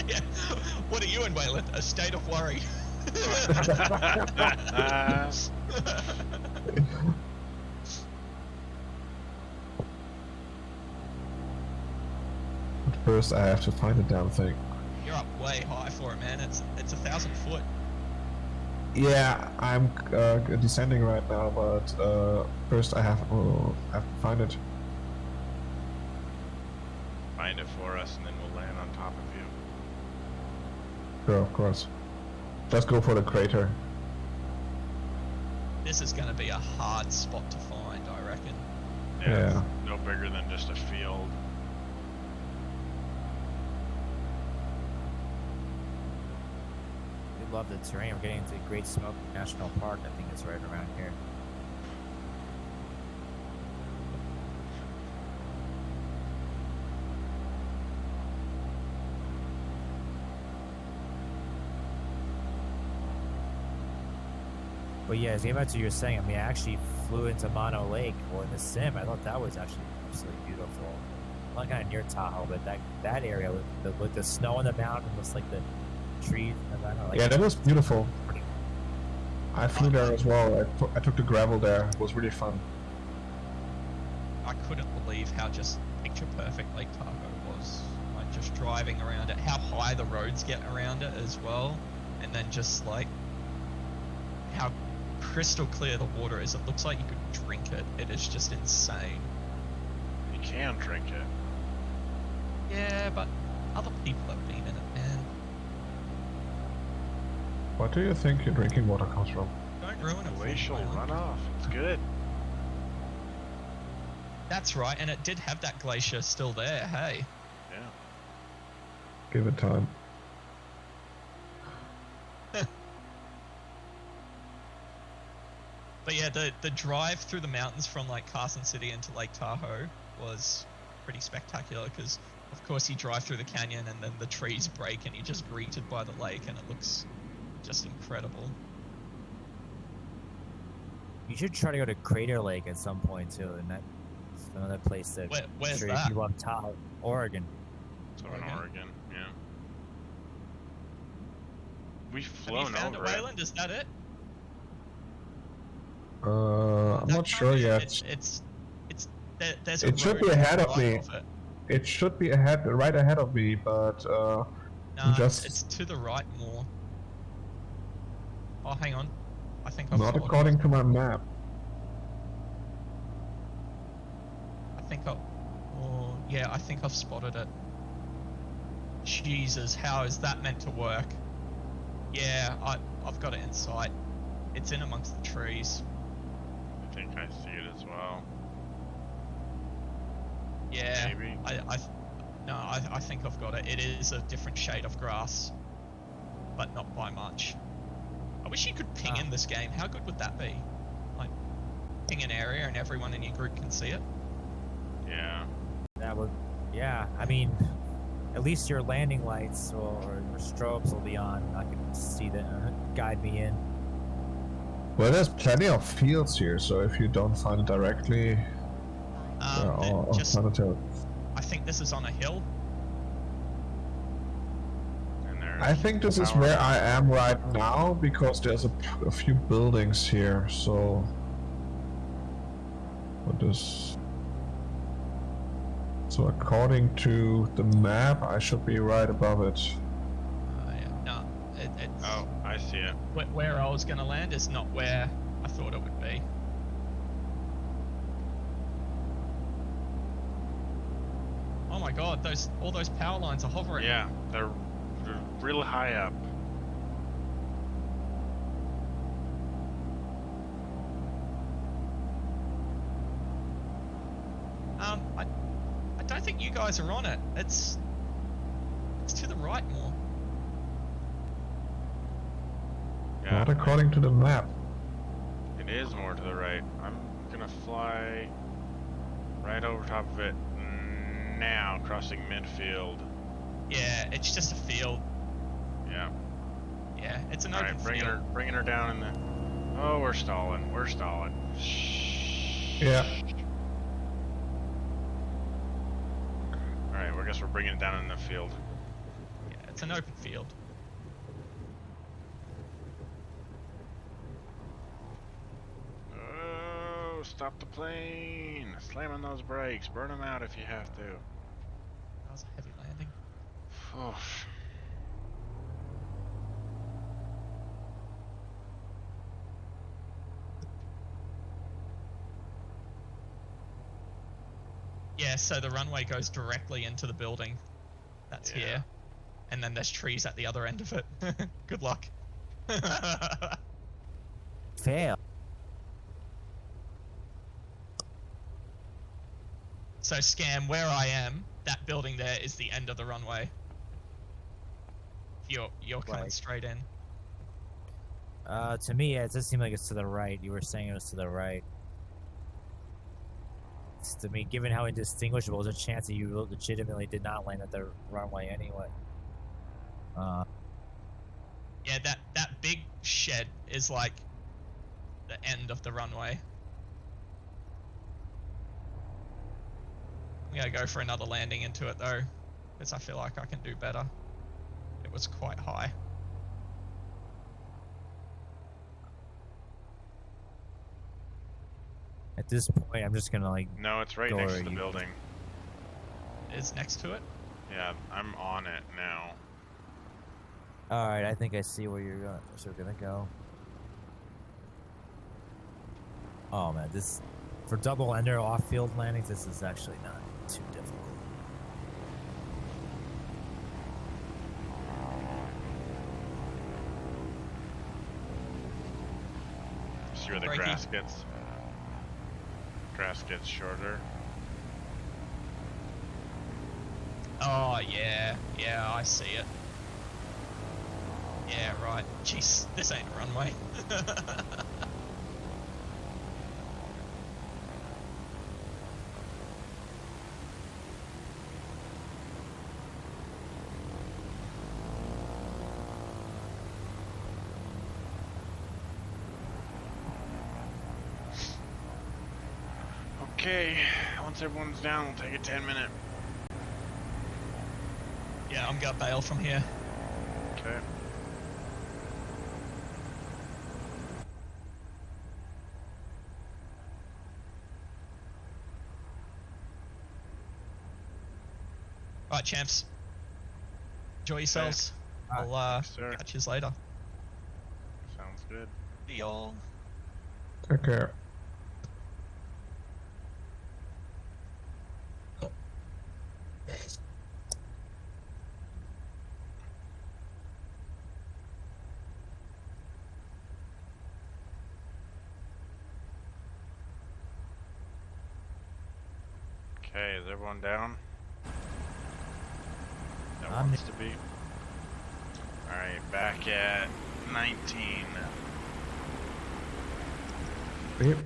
Yeah. What are you in, Wayland? A state of worry. But first, I have to find the damn thing. You're up way high for it, man. It's 1,000 foot. Yeah, I'm descending right now, but first I have to find it. Find it for us, and then we'll land on top of you. Sure, of course. Let's go for the crater. This is going to be a hard spot to find, I reckon. Yeah. It's no bigger than just a field. We love the terrain. We're getting into Great Smoke National Park. I think it's right around here. But yeah, as back to you were saying, I mean, I actually flew into Mono Lake or in the sim. I thought that was actually absolutely beautiful. Not kind of near Tahoe, but that area with the snow on the mountain, looks like the trees. I don't know, like, Yeah, that was beautiful. I flew there as well. I took the gravel there. It was really fun. I couldn't believe how just picture perfect Lake Tahoe was. Like just driving around it, how high the roads get around it as well, and then just like how crystal clear the water is. It looks like you could drink it. It is just insane. You can drink it. Yeah, but other people have been in it, man. What do you think your drinking water comes from? Don't ruin it. Glacial runoff. It's good. That's right, and it did have that glacier still there. Hey. Yeah. Give it time. But yeah, the drive through the mountains from like Carson City into Lake Tahoe was pretty spectacular because, of course, you drive through the canyon and then the trees break and you're just greeted by the lake and it looks just incredible. you should try to go to Crater Lake at some point too, and that's another place that Where's sure that? you love Tahoe, Oregon. So in Oregon. Oregon, yeah. We've Have flown you found it, over it. Wayland? Is that it? I'm That not sure canyon, yet. There's a It should road be ahead of right me. off it. It should be right ahead of me, but No, just it's to the right more. Oh, hang on. I think I've not spotted according to my map. Oh, yeah, I think I've spotted it. Jesus, how is that meant to work? Yeah, I've got it in sight. It's in amongst the trees. I think I see it as well. Yeah, Maybe. I think I've got it. It is a different shade of grass, but not by much. I wish you could ping in this game. How good would that be? Like, ping an area and everyone in your group can see it. Yeah. That would, yeah. I mean, at least your landing lights or your strobes will be on. I can see that guide me in. Well, there's plenty of fields here, so if you don't find it directly, I'll find it out. I think this is on a hill. And there's I think this is power. where I am right now because there's a few buildings here. So, what is? So according to the map, I should be right above it. Yeah, no, it's Oh, I see it. where I was going to land is not where I thought it would be. Oh my god, all those power lines are hovering. Yeah, they're real high up. I don't think you guys are on it. It's to the right more. Yeah, Not according to the map. it is more to the right. I'm gonna fly right over top of it now, crossing midfield. Yeah, it's just a field. Yeah. Yeah, it's an All open right, field. bringing her down in the. Oh, we're stalling. We're stalling. Yeah. All right, well, I guess we're bringing it down in the field. Yeah, it's an open field. Oh, stop the plane! Slam on those brakes. Burn them out if you have to. That was a heavy landing. Oh. Yeah, so the runway goes directly into the building. That's Yeah. here. And then there's trees at the other end of it. Good luck. Fail. So Scam, where I am, that building there is the end of the runway. You're coming Right. straight in. To me, it does seem like it's to the right. You were saying it was to the right. To me, given how indistinguishable, there's a chance that you legitimately did not land at the runway anyway. Yeah, that big shed is like the end of the runway. I'm gonna go for another landing into it though, because I feel like I can do better. It was quite high. At this point, I'm just gonna like. No, it's right Go next where to the you- building. It's next to it. Yeah, I'm on it now. All right, I think I see where you're going. So we're gonna go. Oh man, this for double ender off-field landings, this is actually not too difficult. See where the Breaky. grass gets shorter. Oh yeah, I see it. Yeah, right. Jeez, this ain't a runway. Okay, once everyone's down, we'll take a 10-minute. Yeah, I'm gonna bail from here. Okay. Right, champs. Enjoy yourselves. I'll Thanks, sir. catch you later. Sounds good. See y'all. Take care. Okay, is everyone down? That I'm- wants to be. Alright, back at 19. Yep.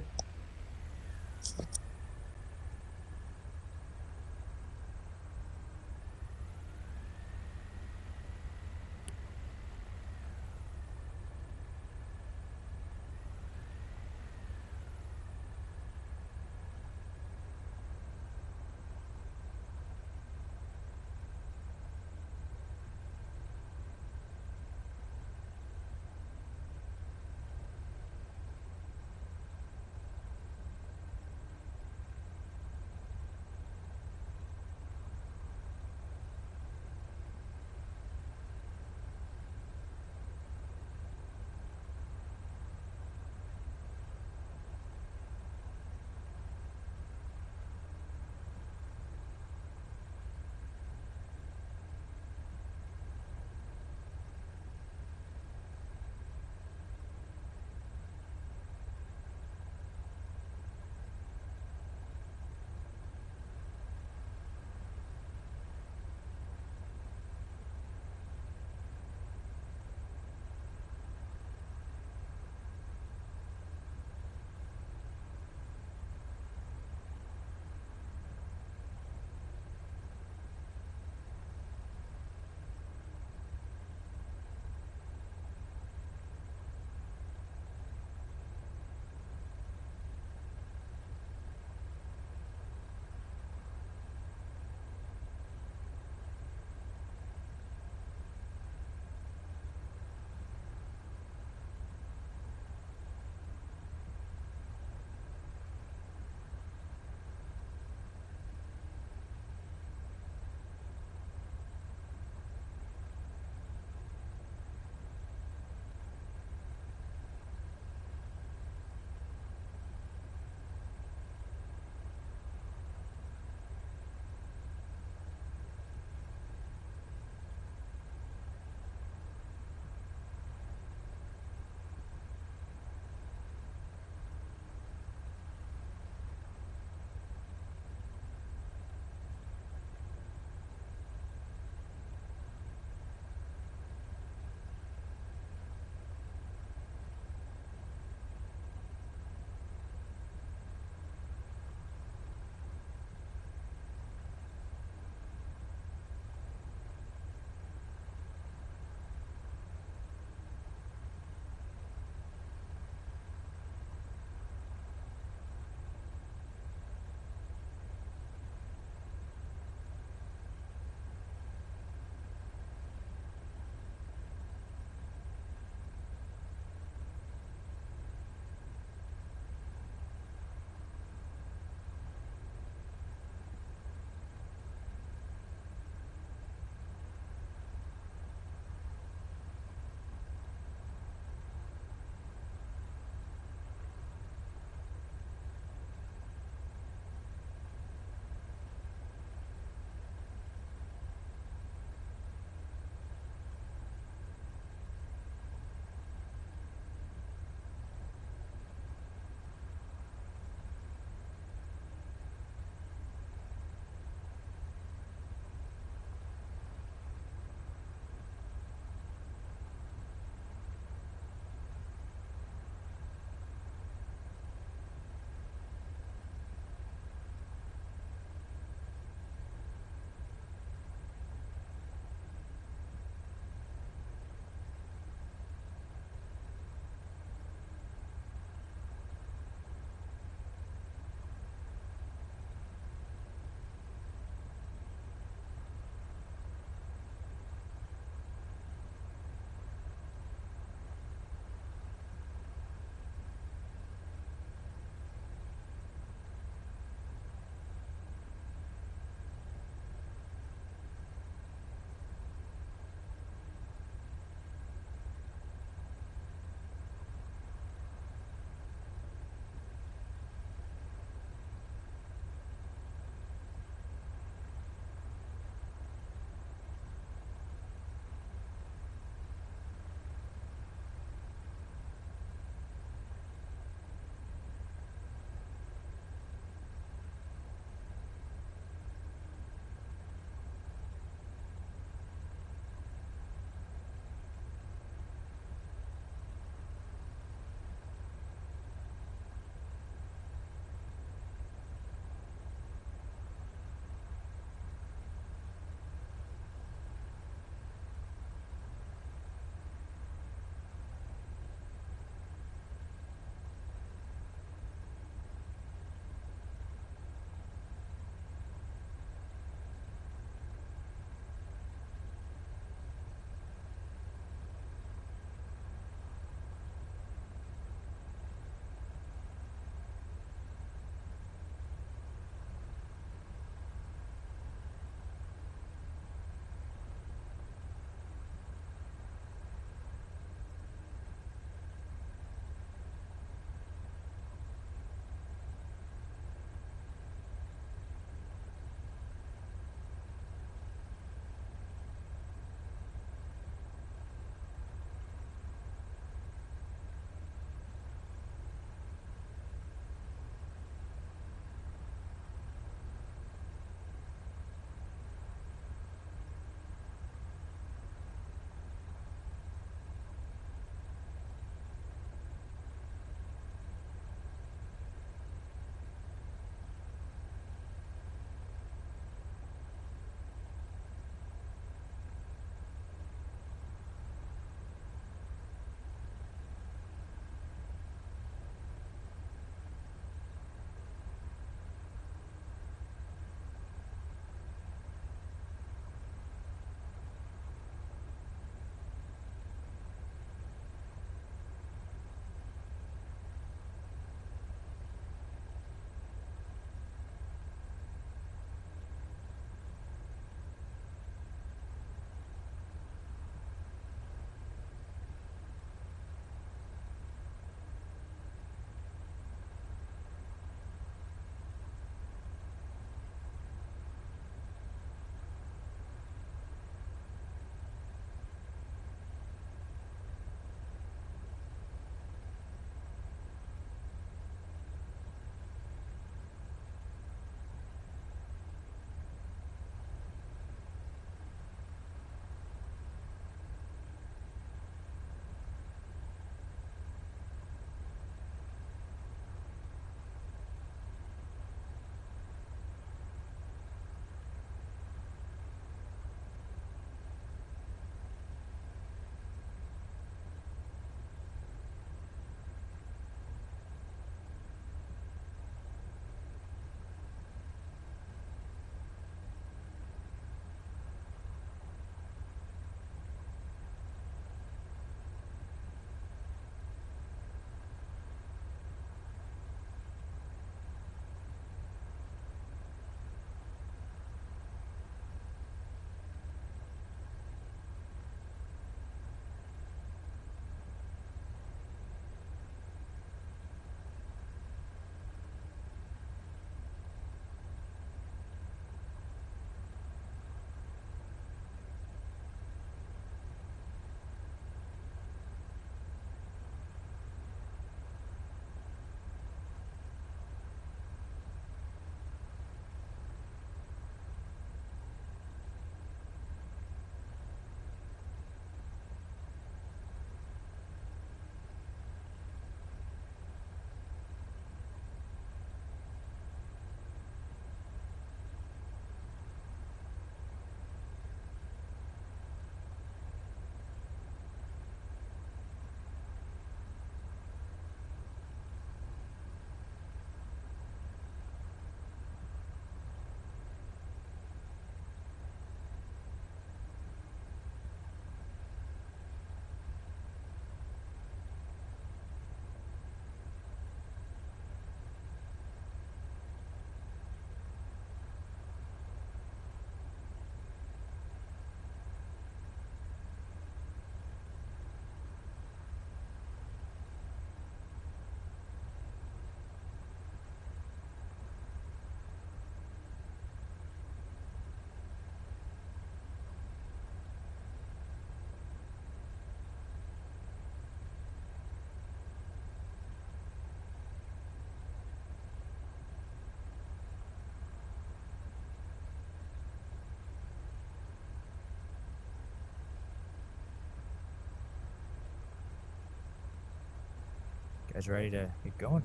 guys ready to get going?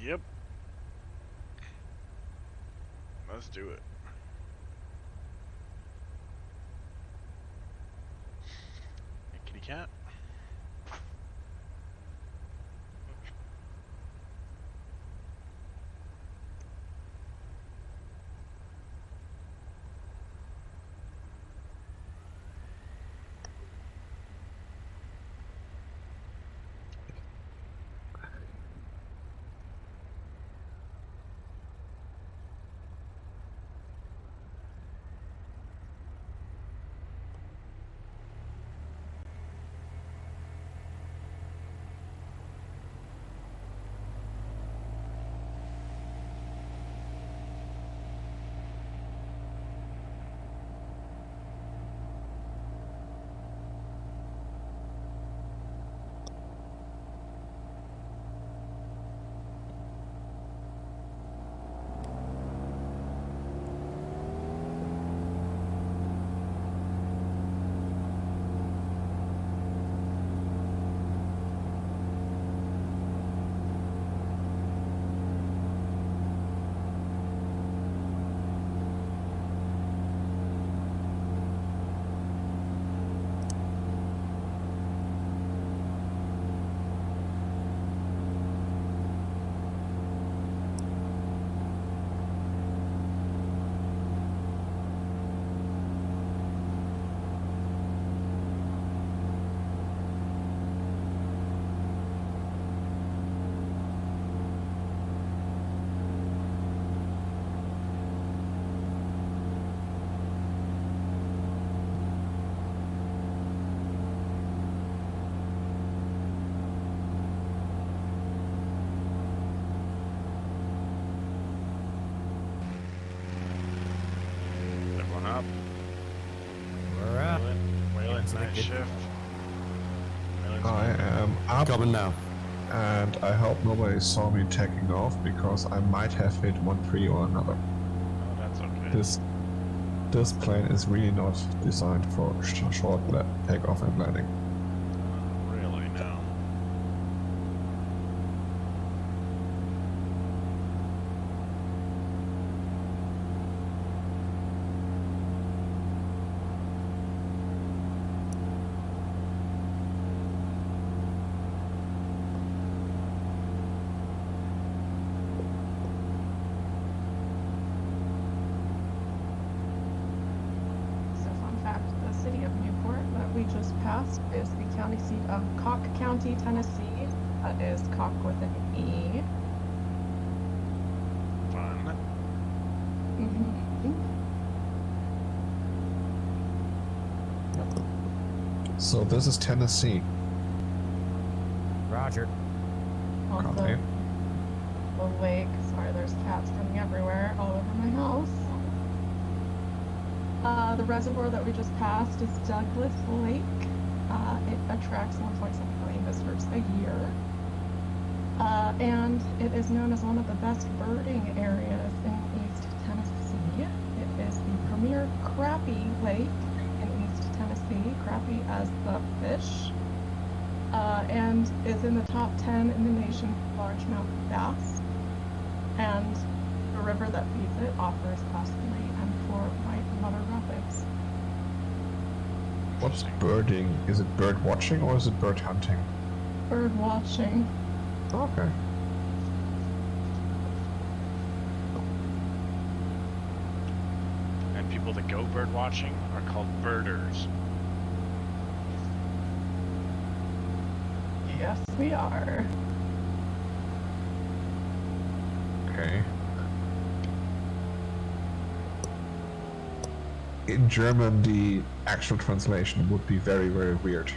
Yep. Let's do it. Hey, kitty cat. Everyone up. We're up. Wayland's Into the night good- shift. Wayland's I night- am up, Coming now. and I hope nobody saw me taking off because I might have hit one tree or another. Oh, that's okay. This plane is really not designed for short takeoff and landing. Really, no. So fun fact, the city of Newport that we just passed is the county seat of Cocke County, Tennessee. That is Cocke with an E. Fun. So this is Tennessee. Roger. Also, Copy. the lake. Sorry, there's cats coming everywhere, all over my house. The reservoir that we just passed is Douglas Lake. It attracts 1.7 million visitors a year. And it is known as one of the best birding areas in East Tennessee. It is the premier crappie lake in East Tennessee, crappie as the fish, and is in the top 10 in the nation for largemouth bass. And the river that feeds it offers class 3 and 4 white water rapids. What's birding? Is it bird watching or is it bird hunting? Bird watching. Okay. And people that go bird watching are called birders. Yes, we are. Okay. In German, the actual translation would be very, very weird.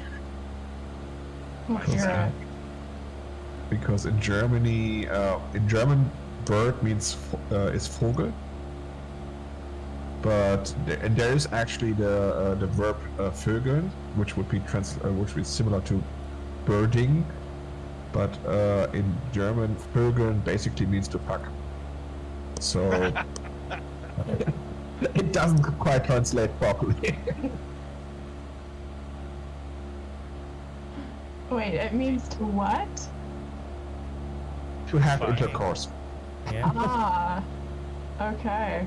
We'll hear it. Because in Germany, in German, bird means is Vogel, but and there is actually the verb vögeln, which would be which is similar to birding, but in German, vögeln basically means to fuck. So it doesn't quite translate properly. Wait, it means to what? To have Fine. intercourse. Yeah. Ah, okay.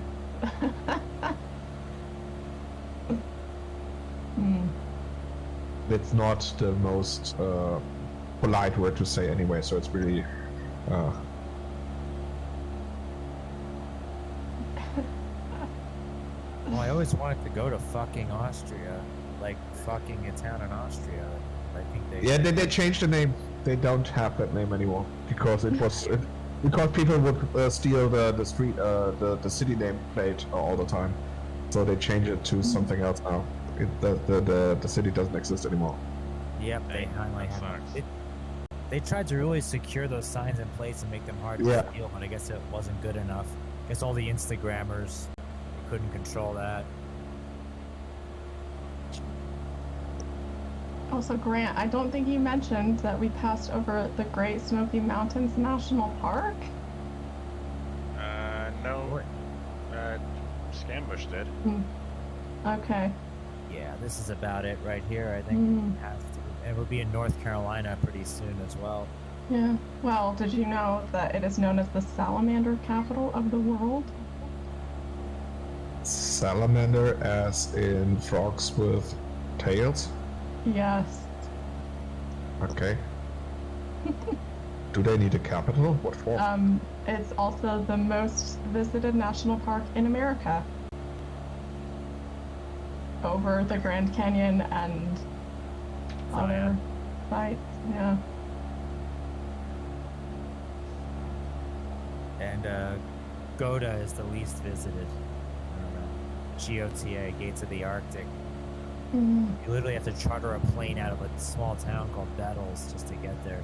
Hmm. It's not the most polite word to say anyway, so it's really Well, I always wanted to go to fucking Austria, like fucking a town in Austria. I think they. yeah. They changed the name. They don't have that name anymore because it was because people would steal the street the city name plate all the time, so they changed it to something else now. The city doesn't exist anymore. Yep, they Hey, finally that have sucks. it. They tried to really secure those signs in place and make them hard Yeah. to steal, but I guess it wasn't good enough. I guess all the Instagrammers couldn't control that. Also, Grant, I don't think you mentioned that we passed over the Great Smoky Mountains National Park. No. Scambush did. Okay. Yeah, this is about it right here. I think it has to. And we'll be in North Carolina pretty soon as well. Yeah. Well, did you know that it is known as the salamander capital of the world? Salamander, as in frogs with tails. Yes. Okay. Do they need a capital? What for? It's also the most visited national park in America. Over the Grand Canyon and other sites, yeah. And Goda is the least visited. GOTA, Gates of the Arctic. You literally have to charter a plane out of a small town called Bettles just to get there.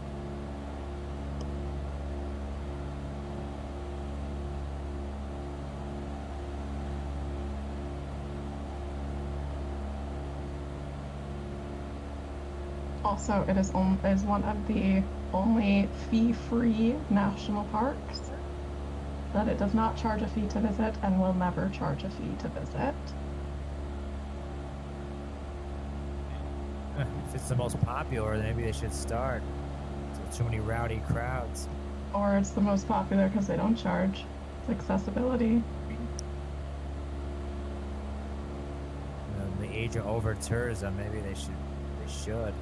Also, it is one of the only fee-free national parks that it does not charge a fee to visit and will never charge a fee to visit. If it's the most popular, then maybe they should start. There's too many rowdy crowds. Or it's the most popular because they don't charge. It's accessibility. In the age of over tourism, maybe they should.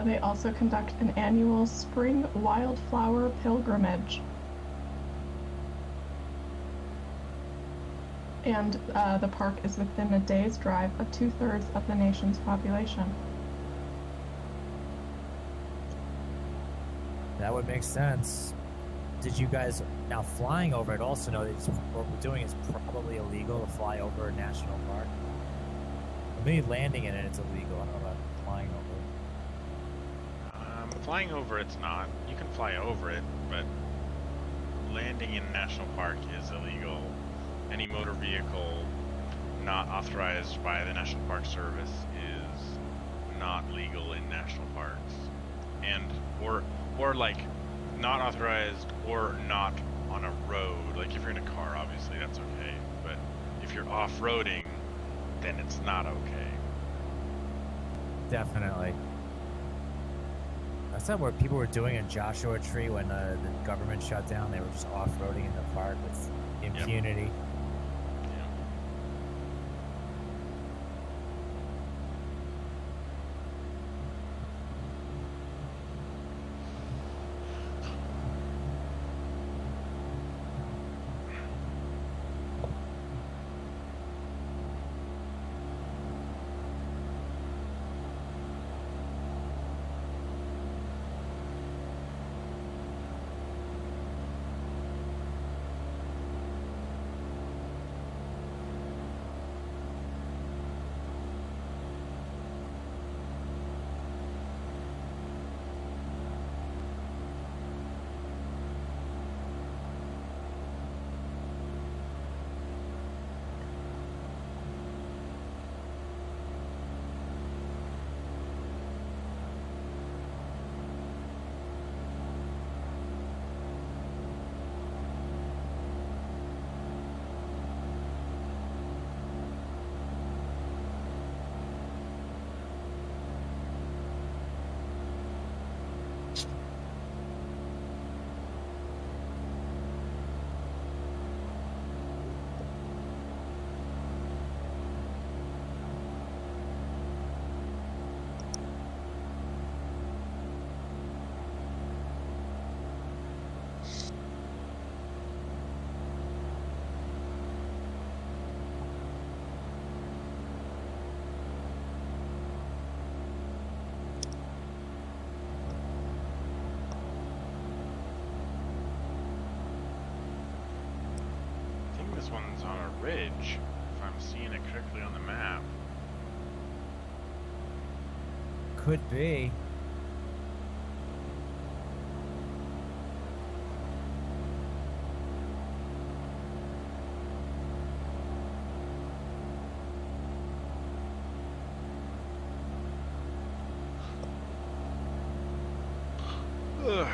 They also conduct an annual spring wildflower pilgrimage. And the park is within a day's drive of 2/3 of the nation's population. That would make sense. Did you guys, now flying over it, also know that what we're doing is probably illegal to fly over a national park? Or maybe landing in it, it's illegal. I don't know about flying over it. Flying over it's not. You can fly over it, but landing in a national park is illegal. Any motor vehicle not authorized by the National Park Service is not legal in national parks. And or like not authorized or not on a road. Like if you're in a car, obviously that's okay. But if you're off-roading, then it's not okay. Definitely. That's not what people were doing in Joshua Tree when the government shut down. They were just off-roading in the park with impunity. ridge, if I'm seeing it correctly on the map. Could be. Ugh.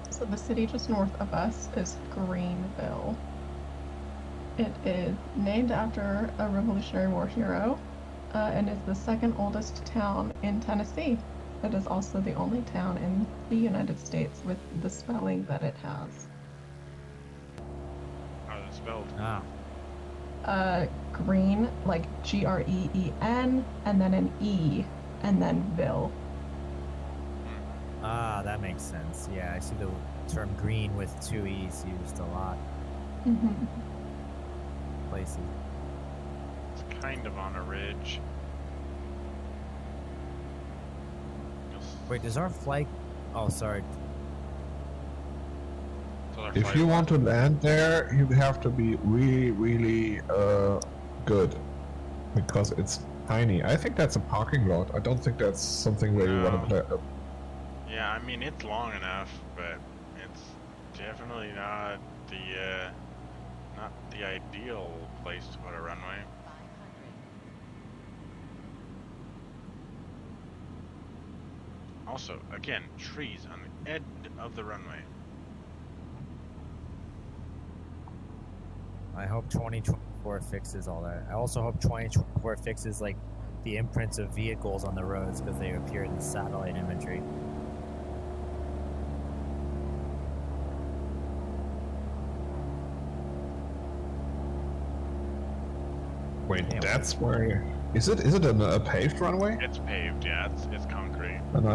So the city just north of us is Greenville. It is named after a Revolutionary War hero and is the second oldest town in Tennessee. It is also the only town in the United States with the spelling that it has. How is it spelled? Ah. Green, like Green, and then an E, and then Ville. Ah, that makes sense. Yeah, I see the term green with two E's used a lot. Mm-hmm. Places. It's kind of on a ridge. Wait, does our flight... Oh, sorry. So our If flight you was- want to land there, you have to be really, really good, because it's tiny. I think that's a parking lot. I don't think that's something where you want No. to play. Yeah, I mean it's long enough, but it's definitely not the ideal place to put a runway. Also, again, trees on the edge of the runway. I hope 2024 fixes all that. I also hope 2024 fixes, like, the imprints of vehicles on the roads because they appear in the satellite imagery. Wait, Yeah, that's where. Is it a paved runway? It's paved, yeah, it's concrete. And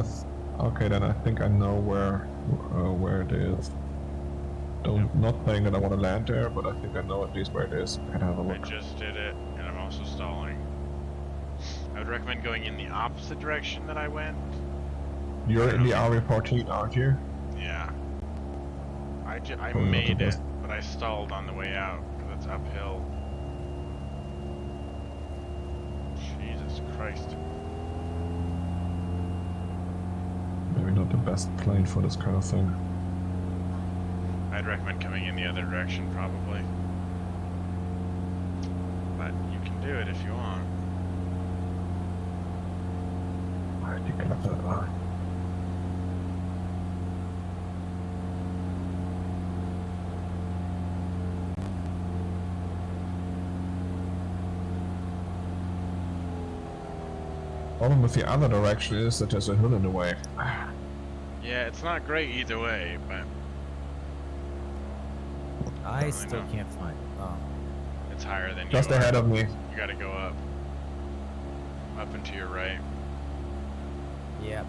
okay, then I think I know where it is. Not saying that I want to land there, but I think I know at least where it is. I can have a I look. just did it, and I'm also stalling. I would recommend going in the opposite direction that I went. You're in the I RV14, aren't you? Yeah. I Probably not made the it, best. but I stalled on the way out because it's uphill. Jesus Christ. Maybe not the best plane for this kind of thing. I'd recommend coming in the other direction, probably. But you can do it if you want. I think I have that. Problem with the other direction is that there's a hill in the way. Yeah, it's not great either way, but I really still know. can't find it. Oh, it's higher than Just you ahead are. of me. You gotta go up. Up and to your right. yep.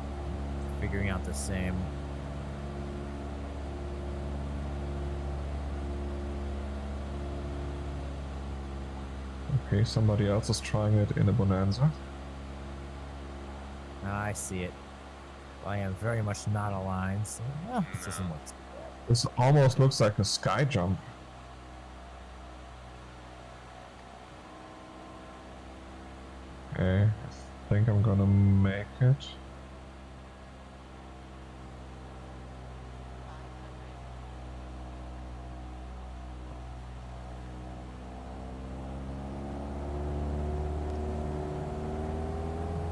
Figuring out the same. Okay, somebody else is trying it in a Bonanza. I see it. I am very much not aligned, so this doesn't look so bad. This almost looks like a sky jump. Okay, I think I'm gonna make it.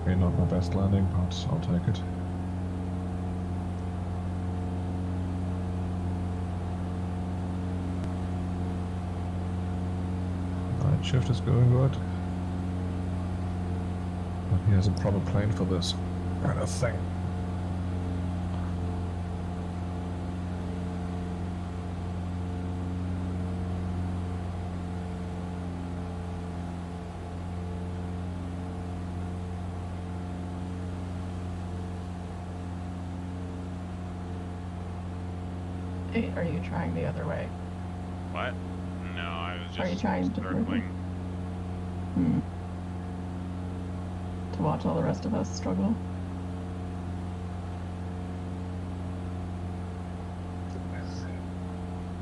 Okay, not my best landing, but I'll take it. Night shift is going good. But he has a proper plane for this kind of thing. Hey, are you trying the other way? What? No, I was Are you just trying to circling. Hmm. To watch all the rest of us struggle?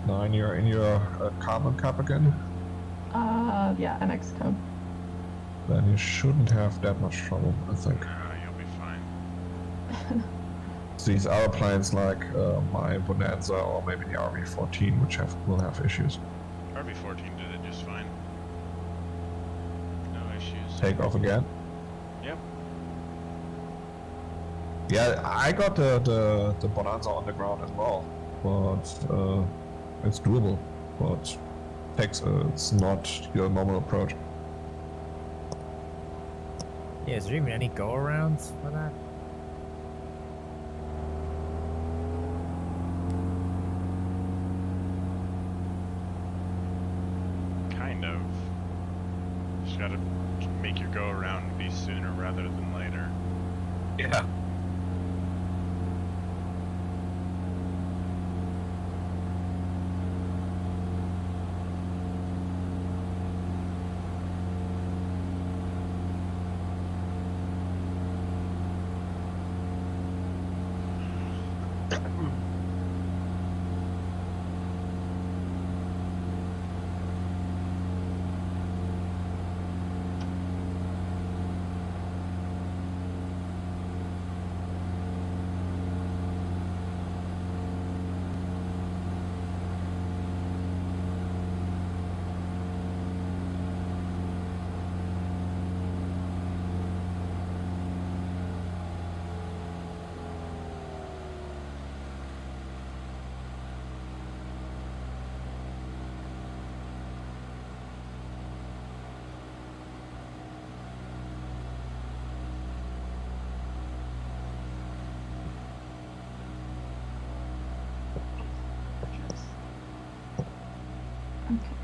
Now in your carbon cup again, Yeah, NX code. then you shouldn't have that much trouble, I think. No, you'll be fine. These other planes like my Bonanza or maybe the RV-14, which will have issues. RB14 did it just fine. No issues. Take off again. Yep. Yeah, I got the Bonanza on the ground as well, but it's doable. But it's not your normal approach. Yeah, is there even any go-arounds for that? Kind of. Just gotta make your go around be sooner rather than later. Yeah. Okay.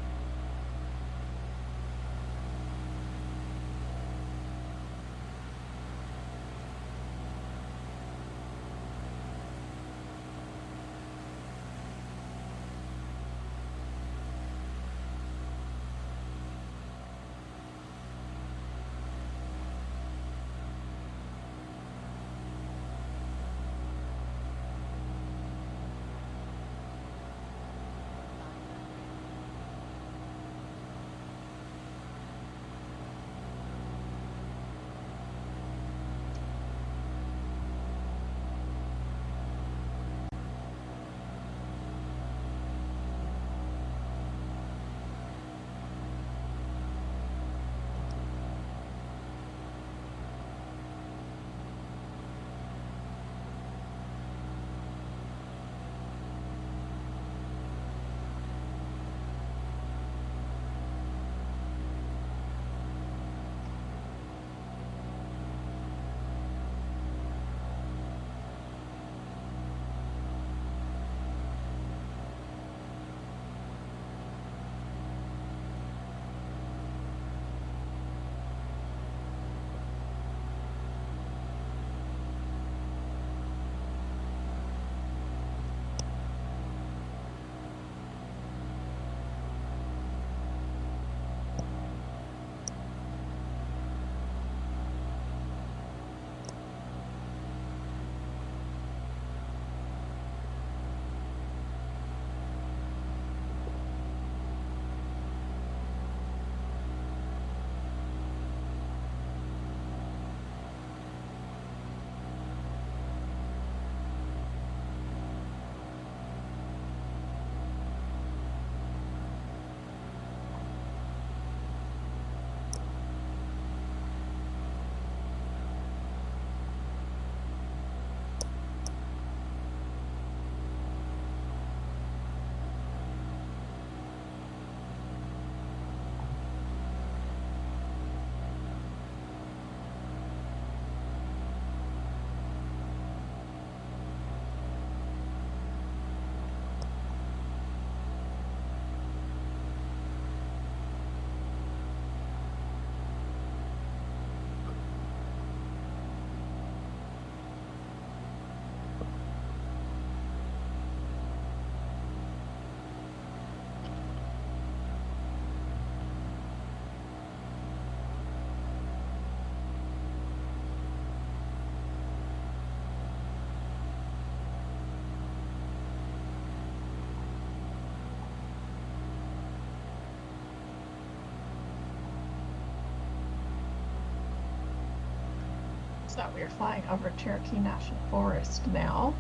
So we're flying over Cherokee National Forest now.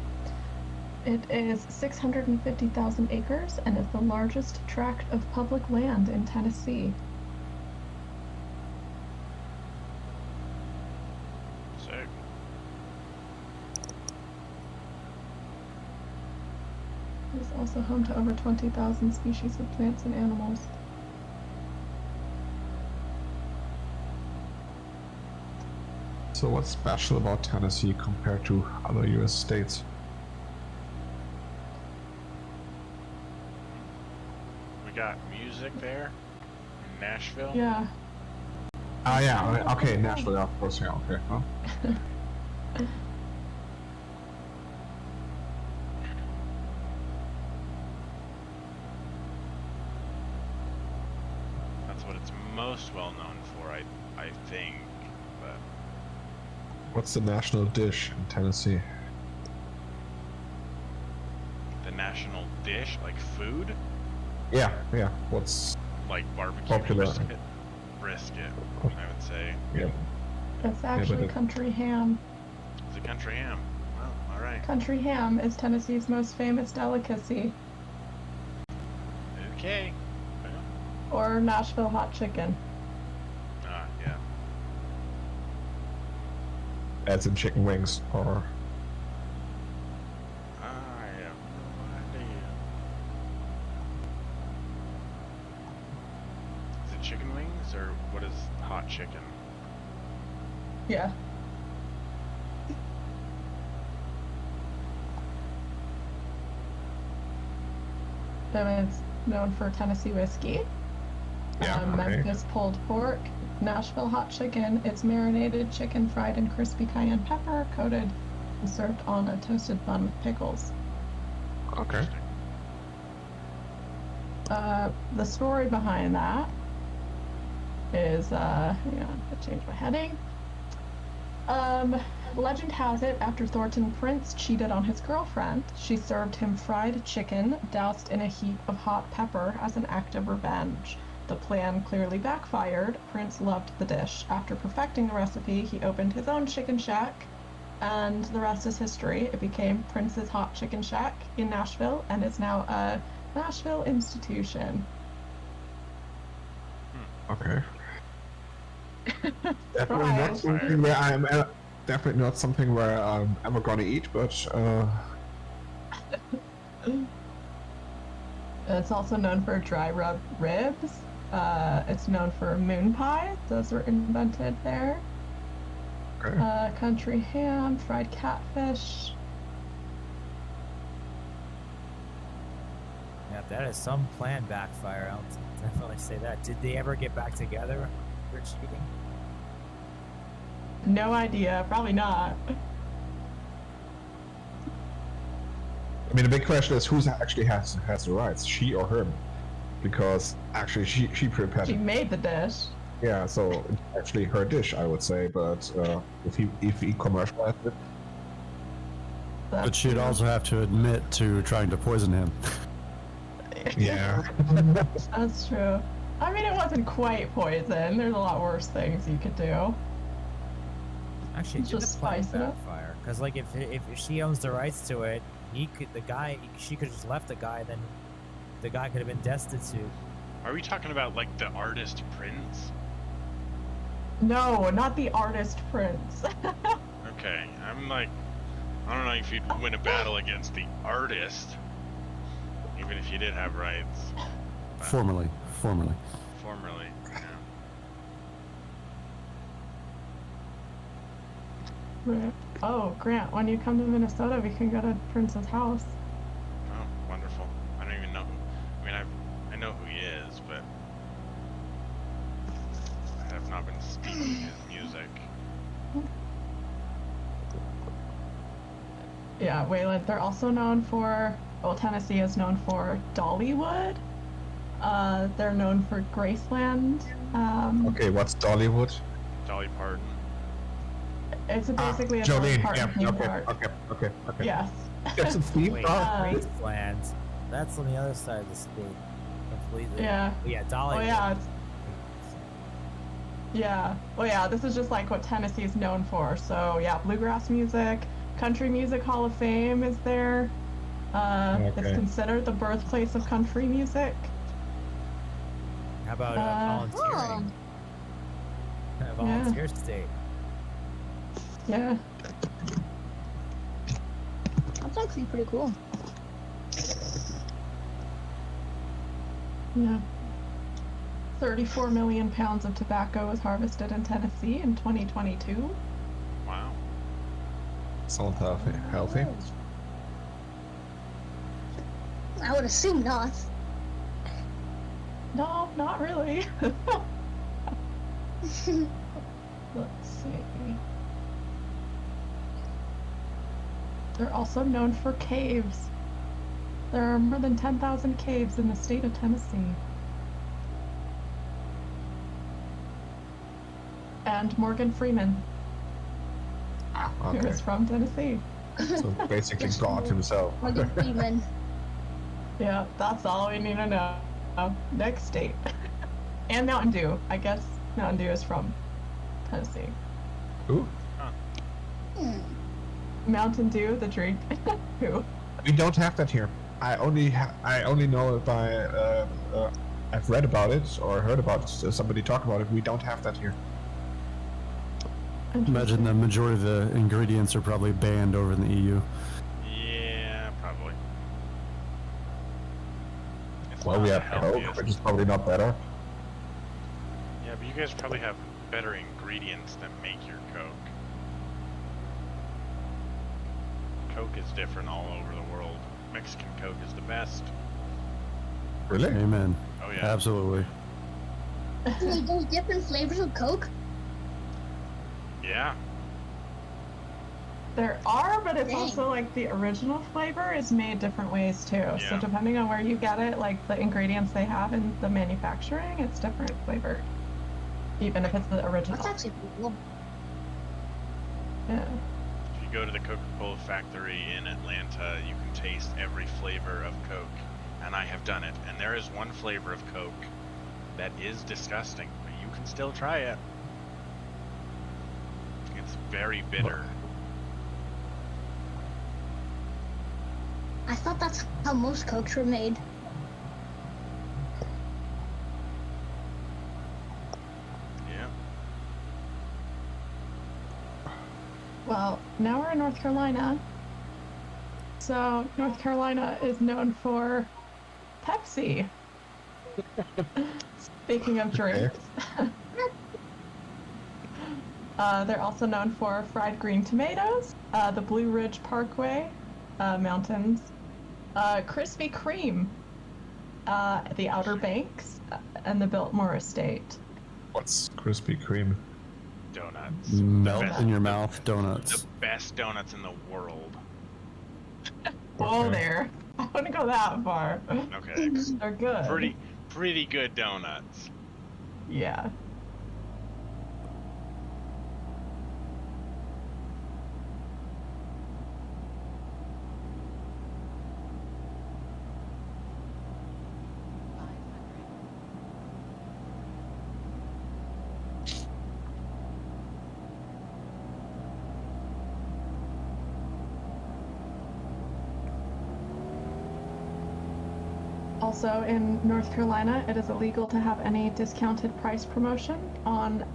It is 650,000 acres and is the largest tract of public land in Tennessee. Sick. It is also home to over 20,000 species of plants and animals. So what's special about Tennessee compared to other U.S. states? We got music there in Nashville. Yeah. Ah, yeah. Okay, Nashville, of course. Yeah. Okay. Huh? That's what it's most well known for, I think. But What's the national dish in Tennessee? the national dish, like food, Yeah. Yeah. What's like barbecue Popular. brisket, I would say. yeah? It's actually but- country ham. It's a country ham. Well, all right. Country ham is Tennessee's most famous delicacy, Okay. Well, or Nashville hot chicken. yeah. As in chicken wings, or I have no idea. Is it chicken wings or what is hot chicken? Yeah. And it's known for Tennessee whiskey, Yeah, okay. Memphis pulled pork, Nashville hot chicken. It's marinated chicken fried in crispy cayenne pepper, coated and served on a toasted bun with pickles. okay. The story behind that is, I changed my heading. Legend has it, after Thornton Prince cheated on his girlfriend, she served him fried chicken doused in a heap of hot pepper as an act of revenge. The plan clearly backfired. Prince loved the dish. After perfecting the recipe, he opened his own chicken shack, and the rest is history. It became Prince's Hot Chicken Shack in Nashville, and is now a Nashville institution. Okay. Definitely not something where I'm definitely not something where I'm ever gonna eat, but It's also known for dry rub ribs. It's known for moon pie. Those were invented there. okay. Country ham, fried catfish. Yeah, that is some plan backfire. I'll definitely say that. Did they ever get back together for cheating? No idea. Probably not. I mean, the big question is who actually has the rights, she or him? Because actually, she prepared She it. made the dish. Yeah, so it's actually her dish, I would say. But if he commercialized it, But That's she'd true. also have to admit to trying to poison him. yeah. That's true. I mean, it wasn't quite poison. There's a lot worse things you could do. Actually, Just did the plan spice it up. backfire? Because like if she owns the rights to it, she could have just left the guy. Then the guy could have been destitute. Are we talking about like the artist Prince? No, not the artist Prince. Okay, I'm like, I don't know if you'd win a battle against the artist, even if you did have rights. Formerly. Formerly, yeah. Right. Oh, Grant, when you come to Minnesota, we can go to Prince's house. Oh, wonderful. I don't even know who. I mean, I know who he is, but I have not been speaking his music. Yeah, Wayland. They're also known for, well, Tennessee is known for Dollywood. They're known for Graceland. Okay, what's Dollywood? Dolly Parton. It's basically a Dolly Jolene. Parton theme Yeah. park. Okay. Yes. It's a theme Wait, park. Graceland. That's on the other side of the state. Completely. Yeah. But yeah, Dolly. Oh yeah. It's, Yeah. Well, yeah, this is just like what Tennessee is known for. So, yeah, bluegrass music, country music hall of fame is there. It's Okay. considered the birthplace of country music. How about volunteering? A volunteer state. Yeah. That's actually pretty cool. Yeah. 34 million pounds of tobacco was harvested in Tennessee in 2022. Wow. Sounds healthy. Healthy. I would assume not. No, not really. Let's see. They're also known for caves. There are more than 10,000 caves in the state of Tennessee. And Morgan Freeman, who Okay. is from Tennessee. So basically God himself. Morgan Freeman. Yeah, that's all we need to know. Next state. And Mountain Dew. I guess Mountain Dew is from Tennessee. Who? Hmm. Mountain Dew, the drink. Who? We don't have that here. I only know it by I've read about it or heard about it, somebody talk about it. We don't have that here. Imagine the majority of the ingredients are probably banned over in the E EU. Yeah, probably. It's Well, not we the have Coke, healthiest. which is probably not better. Yeah, but you guys probably have better ingredients that make your Coke. Coke is different all over the world. Mexican Coke is the best. Really? Amen. Oh yeah. Absolutely. Wait, there's different flavors of Coke? Yeah. There are, but it's Dang. also like the original flavor is made different ways too. So Yeah. depending on where you get it, like the ingredients they have in the manufacturing, it's different flavored. Even if it's the original. That's actually pretty cool. Yeah. If you go to the Coca-Cola factory in Atlanta, you can taste every flavor of Coke. And I have done it. And there is one flavor of Coke that is disgusting, but you can still try it. It's very bitter. I thought that's how most Cokes were made. Yeah. Well, now we're in North Carolina. So North Carolina is known for Pepsi. Speaking of drinks. They're also known for fried green tomatoes, the Blue Ridge Parkway mountains, Krispy Kreme, the Outer Banks, and the Biltmore Estate. What's Krispy Kreme? Donuts. Melt best- in your mouth donuts. The best donuts in the world. Whoa Okay. there. I wouldn't go that far. Okay. They're good. Pretty good donuts. Yeah. Also, in North Carolina, it is illegal to have any discounted price promotion on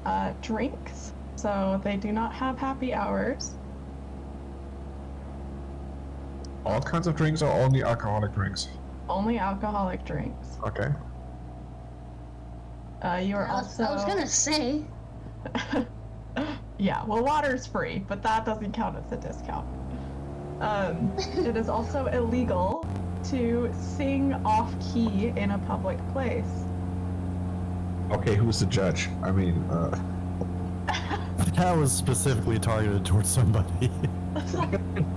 drinks, so they do not have happy hours. All kinds of drinks or only alcoholic drinks? Only alcoholic drinks. Okay. You are I was also. gonna say. Yeah, well, water's free, but that doesn't count as a discount. It is also illegal to sing off key in a public place. Okay, who's the judge? I mean, That was specifically targeted towards somebody.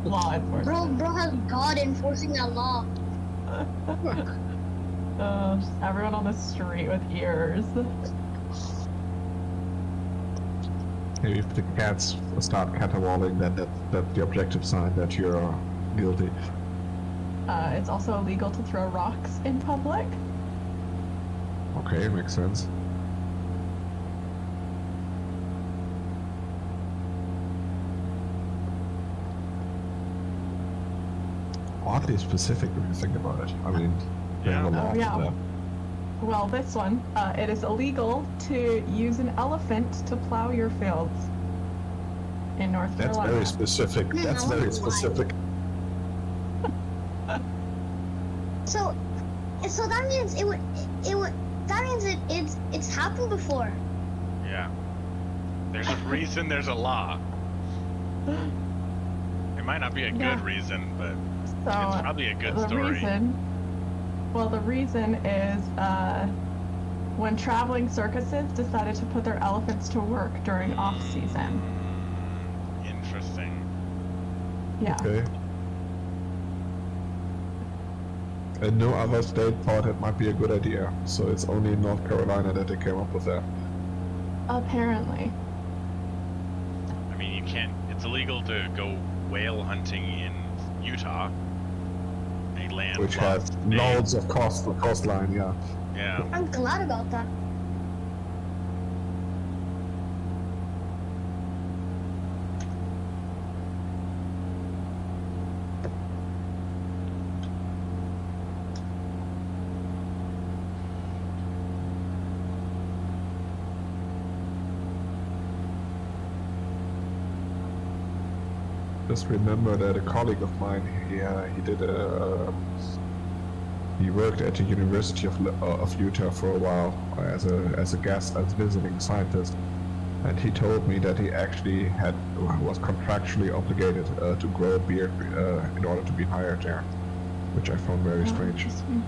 Law enforcement. Bro has God enforcing that law. Just everyone on the street with ears. maybe if the cats start caterwauling, then that's the objective sign that you're guilty. It's also illegal to throw rocks in public. Okay, makes sense. oddly specific when you think about it. I mean, they have a Yeah. lot yeah. of that. Well, this one, it is illegal to use an elephant to plow your fields in North That's Carolina. very specific. That's I very wonder why. specific. So that means it's happened before. Yeah. There's a reason there's a law. It might not be a Yeah. good reason, but So it's probably a good the story. the reason is when traveling circuses decided to put their elephants to work during off season. Interesting. Yeah. Okay. And no other state thought it might be a good idea, so it's only in North Carolina that they came up with that. Apparently. I mean, you can't. It's illegal to go whale hunting in Utah. A land Which has loads of coastline, yeah. Yeah. I'm glad about that. Just remember that a colleague of mine, he worked at the University of Utah for a while as a visiting scientist, and he told me that he actually was contractually obligated to grow a beard in order to be hired there, which I found very strange. Interesting.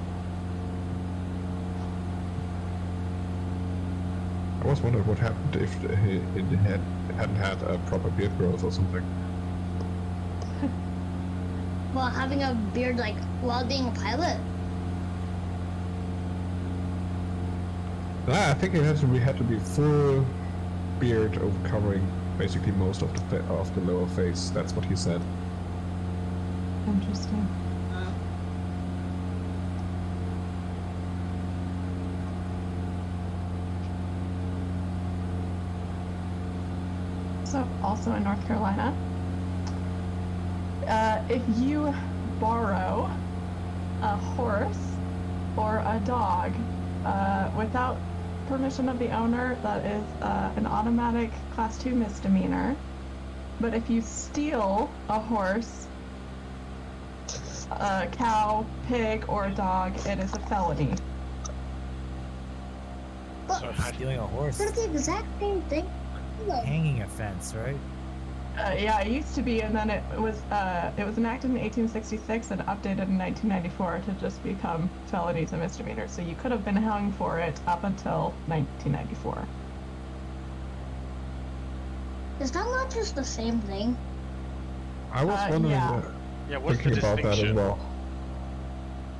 I was wondering what happened if he hadn't had a proper beard growth or something. Well, having a beard like while being a pilot. I think it had to be full beard over covering basically most of the lower face. That's what he said. Interesting. So, also in North Carolina, if you borrow a horse or a dog without permission of the owner, that is an automatic Class 2 misdemeanor. But if you steal a horse, a cow, pig, or a dog, it is a felony. But So Stealing a horse, they're the exact same thing. Like, hanging offense, right? Yeah, it used to be, and then it was enacted in 1866 and updated in 1994 to just become felonies and misdemeanors. So you could have been hung for it up until 1994. is that not just the same thing? I was wondering, yeah. Yeah. What's the thinking about that as distinction? well.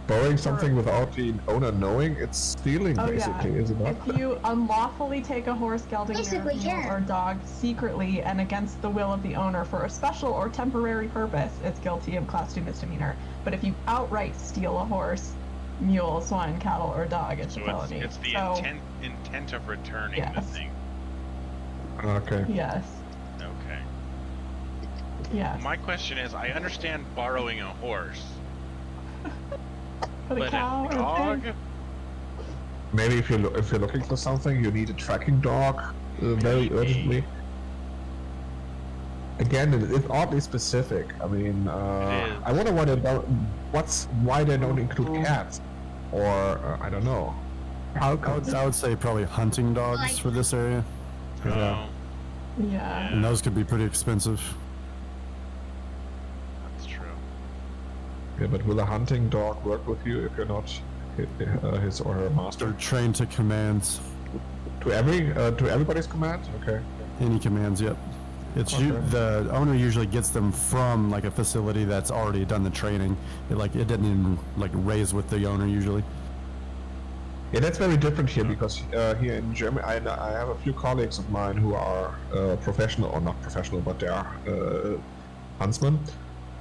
Borrowing something without the owner knowing, it's stealing, Oh, yeah. basically, is it not? If you unlawfully take a horse, gelding, Basically, mule, yeah. or dog secretly and against the will of the owner for a special or temporary purpose, it's guilty of Class 2 misdemeanor. But if you outright steal a horse, mule, swine, cattle, or dog, it's a So felony. it's the So, intent of returning the Yes. thing. Okay. Yes. Okay. Yes. My question is, I understand borrowing a horse, But a but cow a or a dog? pig? Maybe if you're looking for something, you need a tracking dog very Maybe. urgently. Again, it's oddly specific. I mean, It is. I wonder why they don't include cats, or I don't know. How I would say probably hunting dogs Like- for this area, Yeah. Oh, Yeah. and those could be pretty expensive. that's true. Yeah, but will a hunting dog work with you if you're not his or her master? They're trained to commands, To everybody's command? Okay. any commands. Yep. It's Okay. the owner usually gets them from like a facility that's already done the training. It didn't even like raise with the owner usually. Yeah, that's very different here because here in Germany, I have a few colleagues of mine who are professional or not professional, but they are huntsmen,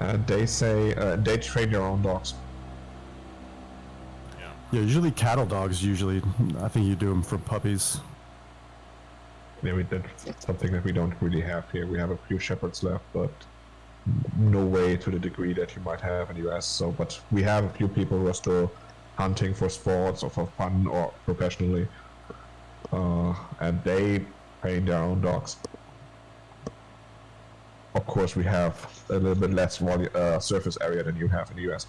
and they say they train their own dogs. Yeah, usually cattle dogs. Usually, I think you do them for puppies. Maybe that's something that we don't really have here. We have a few shepherds left, but no way to the degree that you might have in the US. So, but we have a few people who are still hunting for sports or for fun or professionally, and they train their own dogs. Of course, we have a little bit less surface area than you have in the US.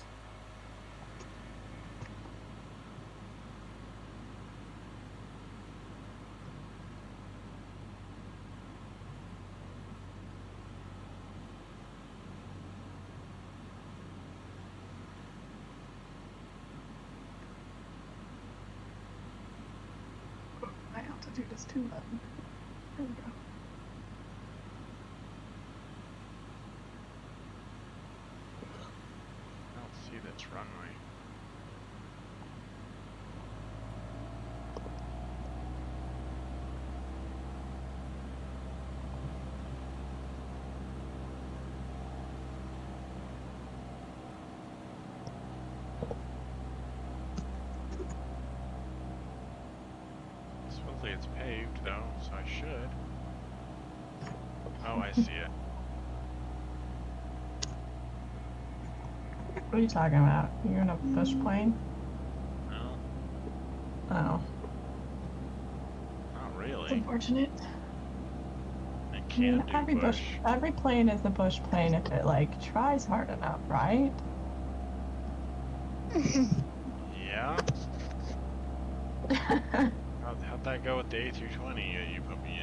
My altitude is too low. There we go. I don't see this runway. Supposedly it's paved though, so I should. Oh, I see it. What are you talking about? You're in a bush plane? No, Oh, not it's really. unfortunate. I I mean, can't do bush. every plane is a bush plane if it like tries hard enough, right? Yeah? How'd that go with the A320 you put me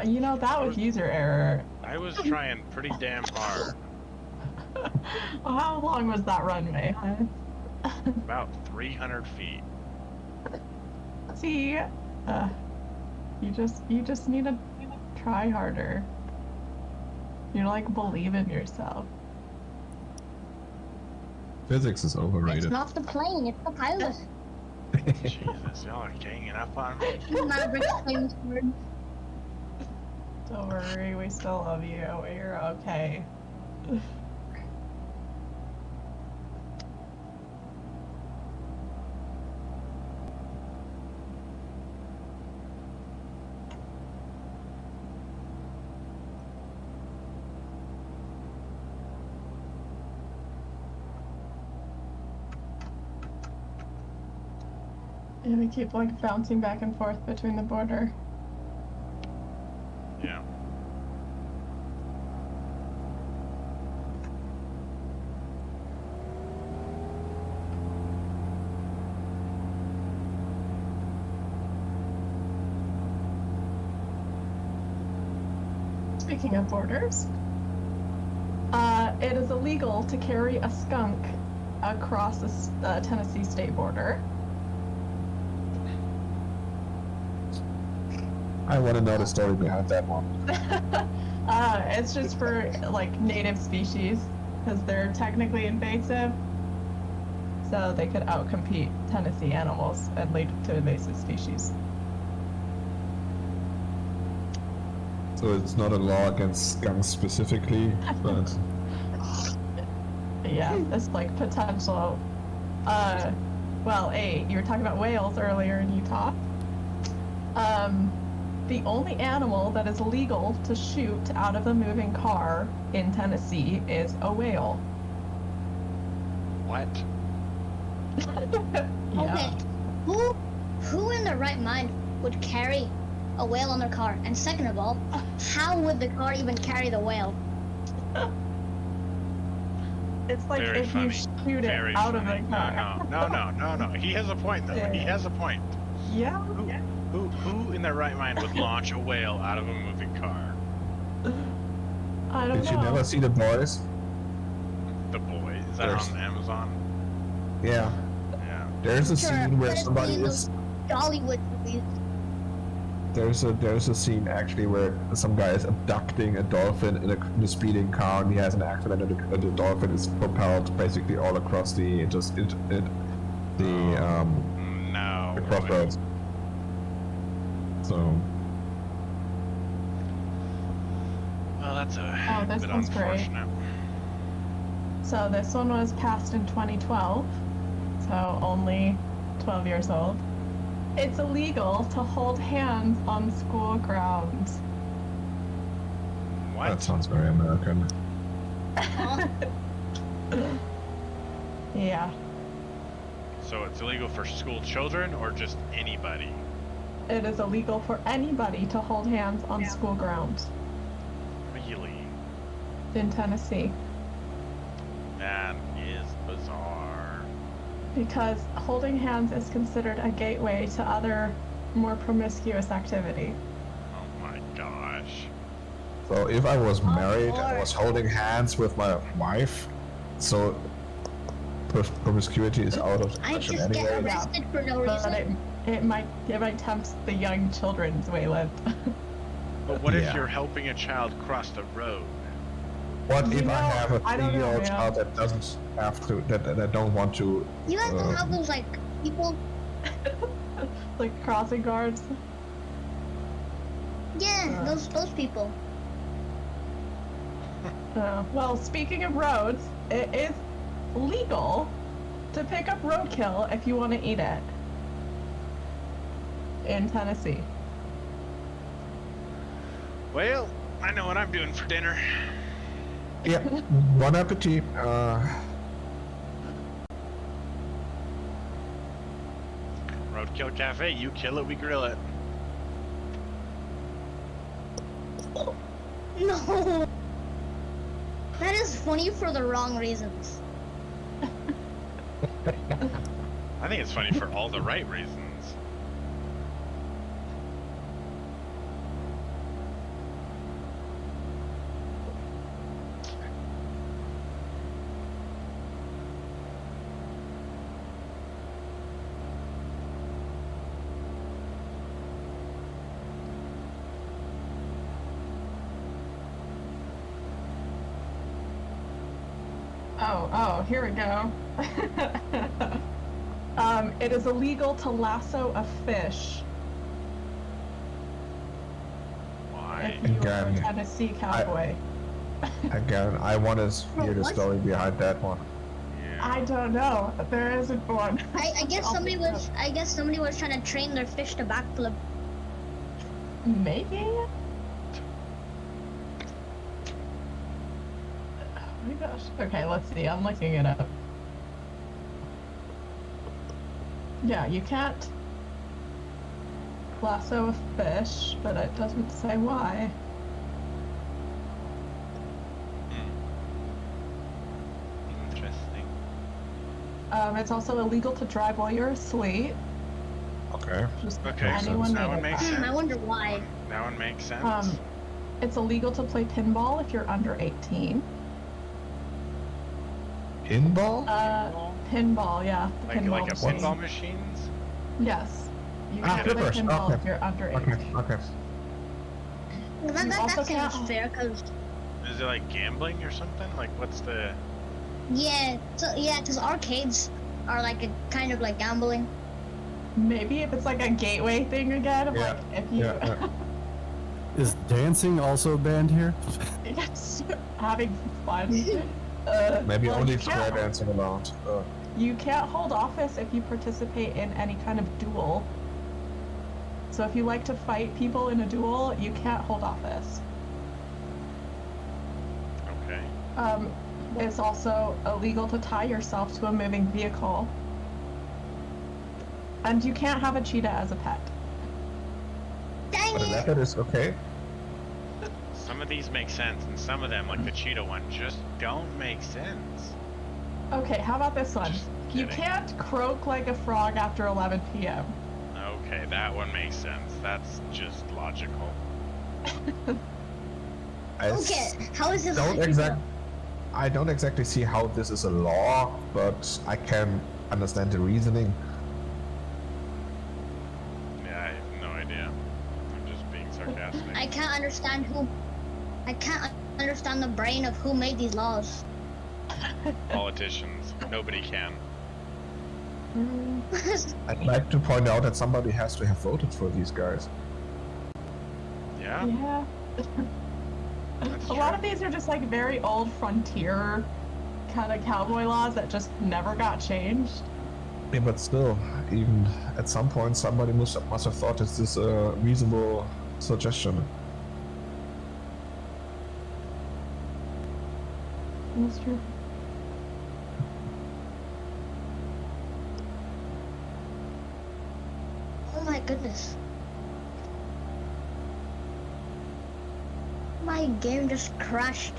in? You know, that was user error. I was trying pretty damn hard. Well, how long was that runway, huh? About 300 feet. See, you just need to try harder. You like believe in yourself. Physics is It's overrated. not the plane, it's the pilot. Jesus, y'all are ganging up on me. Maverick's famous word. Don't worry, we still love you. You're okay. And we keep like bouncing back and forth between the border. Yeah. Speaking of borders, it is illegal to carry a skunk across the Tennessee state border. I want to know the story behind that one. It's just for like native species because they're technically invasive, so they could outcompete Tennessee animals and lead to invasive species. So it's not a law against skunks specifically, but Yeah, it's like potential. Well, you were talking about whales earlier in Utah. The only animal that is legal to shoot out of a moving car in Tennessee is a whale. What? Yeah. Okay. Who in their right mind would carry a whale on their car? And second of all, how would the car even carry the whale? It's like Very if funny. you shoot it Very out funny. of the car. No. He has a point though. He has a point. Yeah. Who in their right mind would launch a whale out of a moving car? I don't did know. you never see The Boys? The Boy. Is that There's- on Amazon? Yeah. Yeah. There's a Sure, scene where let it somebody be in is. those Dollywood movies. There's a scene actually where some guy is abducting a dolphin in a speeding car, and he has an accident, and the dolphin is propelled basically all across the No. crossroads. So Well, that's a this bit one's great. unfortunate. So this one was passed in 2012, so only 12 years old. It's illegal to hold hands on school grounds. What? That sounds very American. Huh? Yeah. So it's illegal for school children or just anybody? It is illegal for anybody to hold hands on school grounds Really? in Tennessee That is bizarre. because holding hands is considered a gateway to other more promiscuous activity. Oh my gosh. So if I was married and Lord. was holding hands with my wife, so promiscuity is out of the I question just get anyway. arrested for no But reason. it might tempt the young children's waylon. But what if Yeah. you're helping a child cross the road? What You if I know, have a I don't know, 3-year-old man. child that doesn't have to, that don't want to? You guys don't have those like people. Like crossing guards. Yeah, those people. Well, speaking of roads, it is legal to pick up roadkill if you want to eat it in Tennessee. Well, I know what I'm doing for dinner. Yeah. Bon appetit. Roadkill Cafe, you kill it, we grill it. No. That is funny for the wrong reasons. I think it's funny for all the right reasons. Oh, here we go. It is illegal to lasso a fish Why? if you are a Again, Tennessee cowboy. Again, I want to hear the What? story behind that one. Yeah. I don't know. There isn't one. I guess I'll somebody look it was. I guess somebody was trying to train their fish to backflip. Maybe? Oh my gosh. Okay, let's see. I'm looking it up. Yeah, you can't lasso a fish, but it doesn't say why. Interesting. It's also illegal to drive while you're asleep. Okay. Just Okay, so anyone that made one it makes that. sense. I wonder why. That one makes sense. It's illegal to play pinball if you're under 18. Pinball? Pinball, yeah. The like pinball a machine. pinball machines? Yes. You Ah, can't play flippers, pinball okay. if you're under 18. Okay. Okay. You That also seems can't- fair, cause Is it like gambling or something? Like what's the... yeah, cause arcades are like a kind of like gambling. Maybe if it's like a gateway thing again, of Yeah, like if you yeah. Is dancing also banned here? yes, having fun. Maybe well, only you square can't, dancing allowed. you can't hold office if you participate in any kind of duel. So if you like to fight people in a duel, you can't hold office. Okay. It's also illegal to tie yourself to a moving vehicle. And you can't have a cheetah as a pet. Dang But it! that is okay. Some of these make sense, and some of them, like the cheetah one, just don't make sense. Okay, how about this one? Just You kidding. can't croak like a frog after 11 p.m. Okay, that one makes sense. That's just logical. Okay, how is this? I don't exactly see how this is a law, but I can understand the reasoning. Yeah, I have no idea. I'm just being sarcastic. I can't understand who. I can't understand the brain of who made these laws. Politicians. Nobody can. I'd like to point out that somebody has to have voted for these guys. Yeah? Yeah. That's A lot of true. these are just like very old frontier kind of cowboy laws that just never got changed. Yeah, but still, even at some point, somebody must have thought this is a reasonable suggestion. That's true. Oh my goodness. My game just crashed.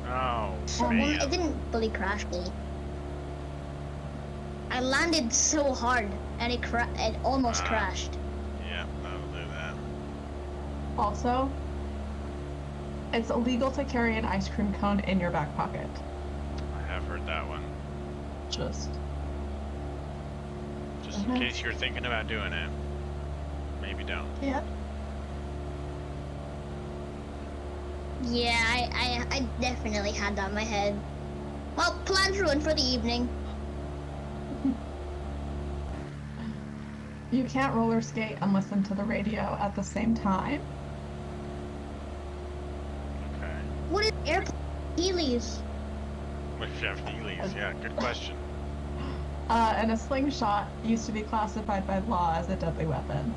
Oh, Well, man. it didn't fully crash me. I landed so hard and it almost Ah. crashed. Yeah, that'll do that. Also, it's illegal to carry an ice cream cone in your back pocket. I have heard that one. Just Just in case you're thinking about doing it. Maybe don't. yeah. Yeah, I definitely had that in my head. Well, plans ruined for the evening. You can't roller skate and listen to the radio at the same time. Okay. What is airplane Heelys? What if you have Heelys? Yeah, good question. And a slingshot used to be classified by law as a deadly weapon.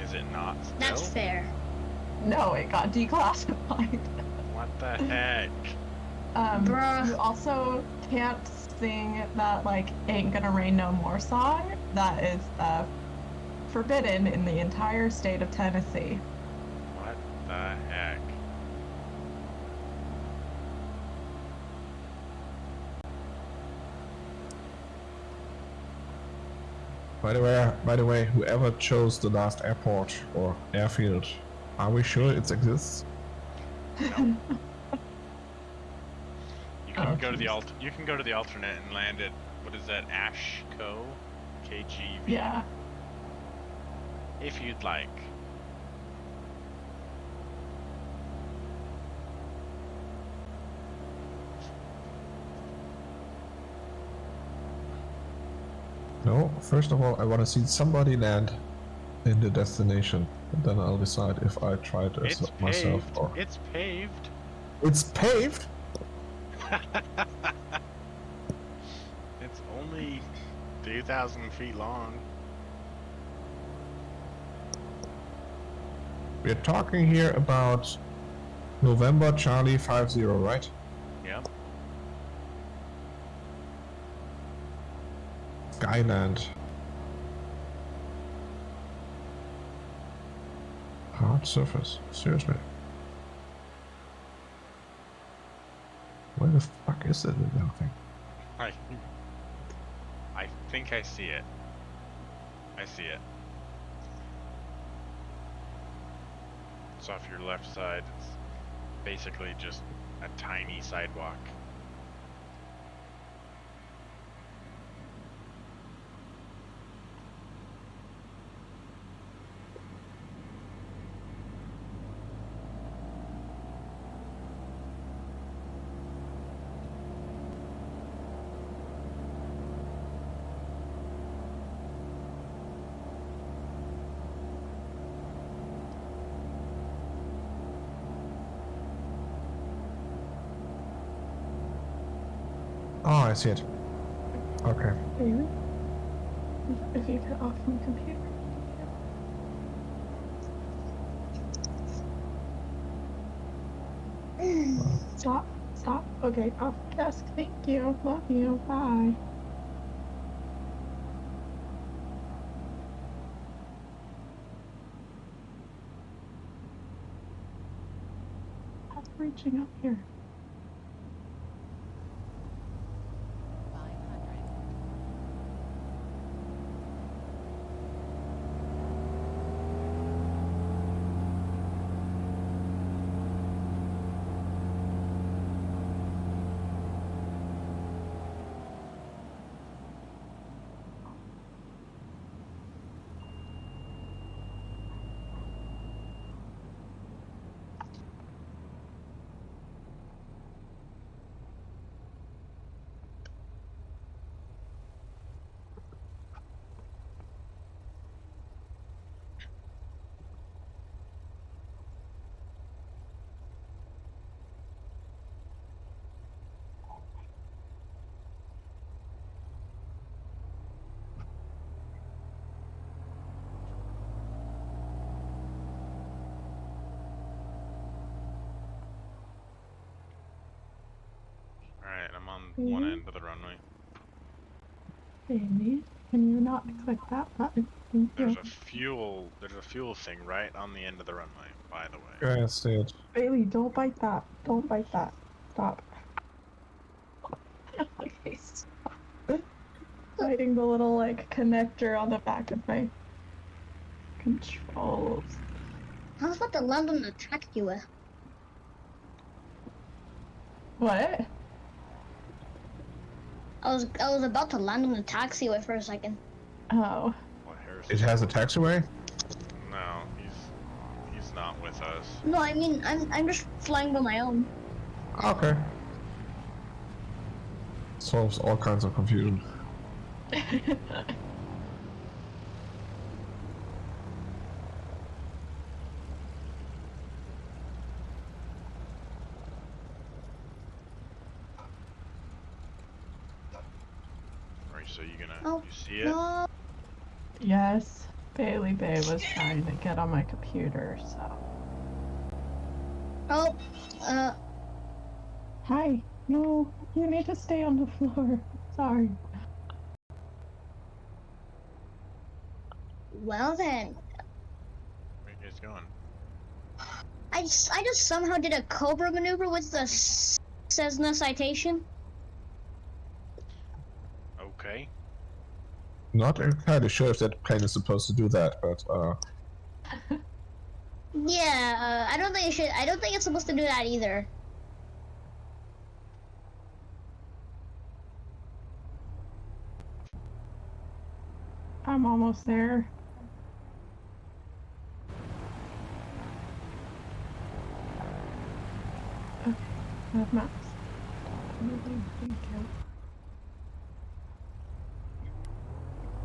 Is it not still? That's fair. No, it got declassified. What the heck? Bruh. You also can't sing that like "Ain't Gonna Rain No More" song. That is forbidden in the entire state of Tennessee. What the heck? By the way, whoever chose the last airport or airfield, are we sure it exists? No. You can Oh, go to the jeez. you can go to the alternate and land at what is that? Ashco, KGV. Yeah. If you'd like. No, first of all, I want to see somebody land in the destination, and then I'll decide if I try it It's myself paved. or. It's paved. It's paved. It's only 2,000 feet long. We're talking here about November Charlie 50, right? Yep. Skyland. Hard surface. Seriously. Where the fuck is it? Nothing. I think I see it. I see it. It's off your left side. It's basically just a tiny sidewalk. Oh, I see it. Okay. Maybe. If you get off from the computer. Stop. Stop. Okay, off the desk. Thank you. Love you. Bye. Stop reaching up here. 500. one end of the runway. Bailey, can you not click that button? Thank you. There's a fuel thing right on the end of the runway, by the way. Yeah, I see it. Bailey, don't bite that. Don't bite that. Stop. Okay, stop. Biting the little, like, connector on the back of my controls. I was about to land on the taxiway. What? I was about to land on the taxiway for a second. Oh. What, Harrison? It has a taxiway? No, he's not with us. No, I mean I'm just flying by my own. Okay. Solves all kinds of confusion. Alright, so you Oh, see it? no. Yes, Bailey Bay was trying to get on my computer, so. Oh, Hi. No, you need to stay on the floor. Sorry. well then. Where are you guys going? I just somehow did a Cobra maneuver with the Cessna Citation. Okay. Not entirely sure if that plane is supposed to do that, but Yeah, I don't think it should. I don't think it's supposed to do that either. I'm almost there. Okay, I have maps. Thank you.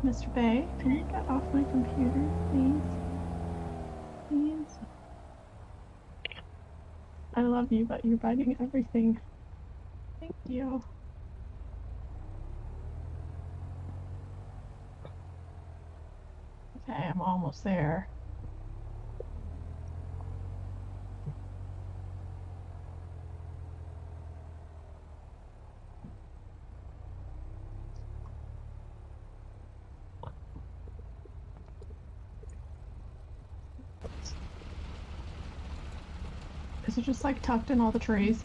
Mr. Bay, can you get off my computer, please? Please? I love you, but you're biting everything. Thank you. Okay, I'm almost there. Is it just like tucked in all the trees?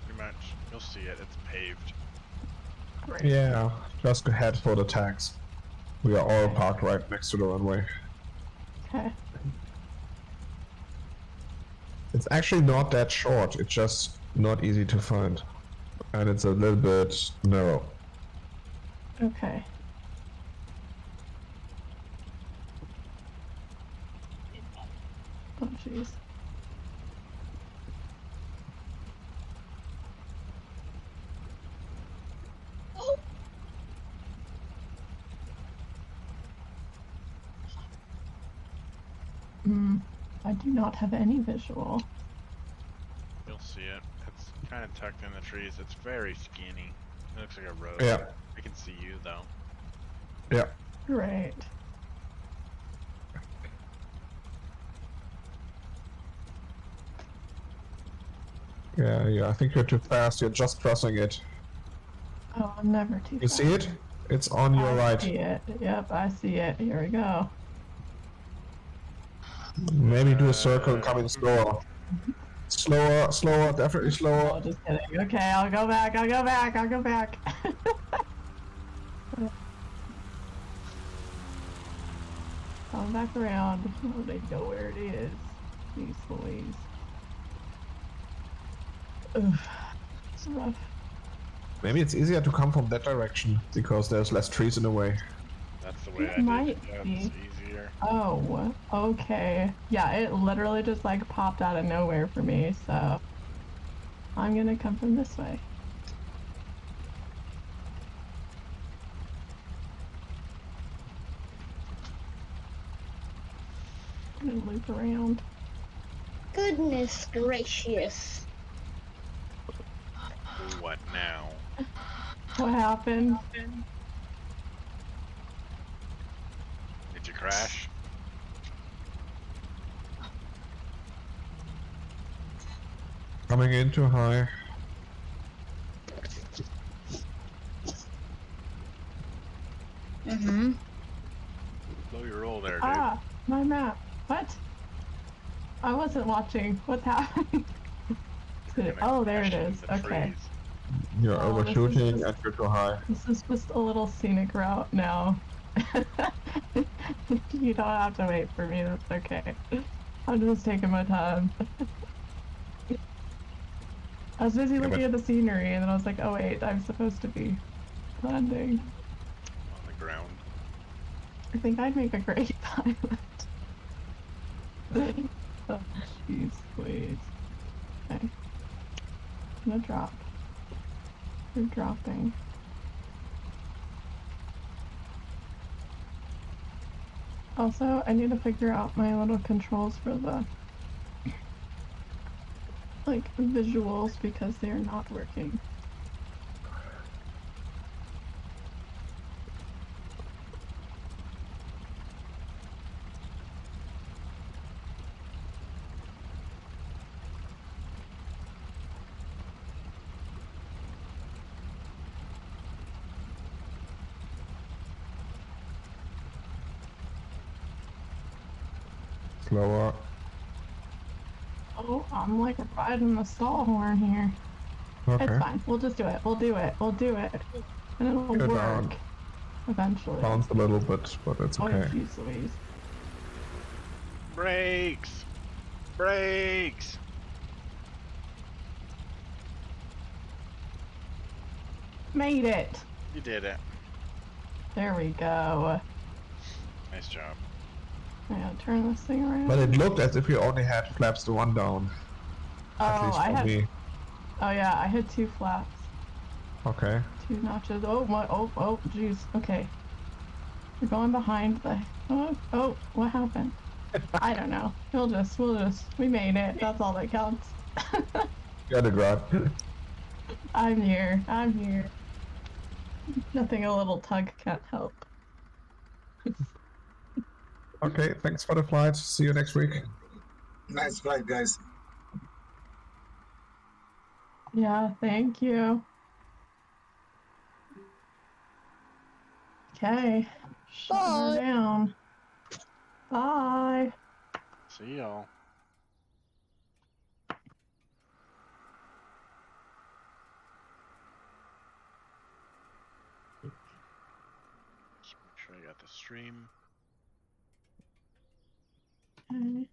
Pretty much. You'll see it. It's paved. Great. yeah, just head for the tags. We are all parked right next to the runway. Okay. It's actually not that short, it's just not easy to find. And it's a little bit narrow. Okay. Oh, jeez. I do not have any visual. You'll see it. It's kind of tucked in the trees. It's very skinny. It looks like a road. Yeah. I can see you though. Yeah. Great. Yeah, I think you're too fast, you're just crossing it. Oh, I'm never too You fast. see it? It's on your I right. see it. Yep, I see it. Here we go. Maybe do a circle and come in slower. Slower, definitely Oh, slower. just kidding. Okay, I'll go back. I'll go back. Come back around. Oh, they know where it is. Please, please. Ugh. It's rough. Maybe it's easier to come from that direction because there's less trees in the way. That's the way It I did might it. Yeah, be. it's easier. Oh, okay. Yeah, it literally just like popped out of nowhere for me, so I'm gonna come from this way. I'm gonna loop around. Goodness gracious. What now? What happened? Did you crash? Coming in too high. Mm-hmm. Slow your roll there, dude. Ah, my map. What? I wasn't watching. What's happening? You're gonna Oh, there it crash is. into the Okay. trees. You're Oh, this is overshooting just and you're too high. this is just a little scenic route now. You don't have to wait for me. That's okay. I'm just taking my time. I was busy Yeah, looking but at the scenery, and then I was like, oh wait, I'm supposed to be landing. On the ground. I think I'd make a great pilot. Oh, jeez, please. Okay. I'm gonna drop. You're dropping. Also, I need to figure out my little controls for the like visuals because they are not working. slower. Oh, I'm like riding the stall horn here. It's Okay. fine. We'll just do it. We'll do it. We'll do it. And it'll Go work down. eventually. Bounce a little bit, but it's Oh, okay. jeez Louise. Brakes! Brakes! Made it. You did it. There we go. Nice job. I gotta turn this thing around. But it looked as if you only had flaps to one down. At Oh, least I for had. me. Oh yeah, I had 2 flaps, Okay. 2 notches. Oh my. Oh, jeez. Okay. We're going behind the. Oh, what happened? I don't know. We made it. That's all that counts. Got it right. I'm here. I'm here. Nothing a little tug can't help. Okay, thanks for the flight. See you next week. Nice flight, guys. Yeah, thank you. Okay. Shut her down. Bye. See y'all. Just make sure I got the stream. Okay.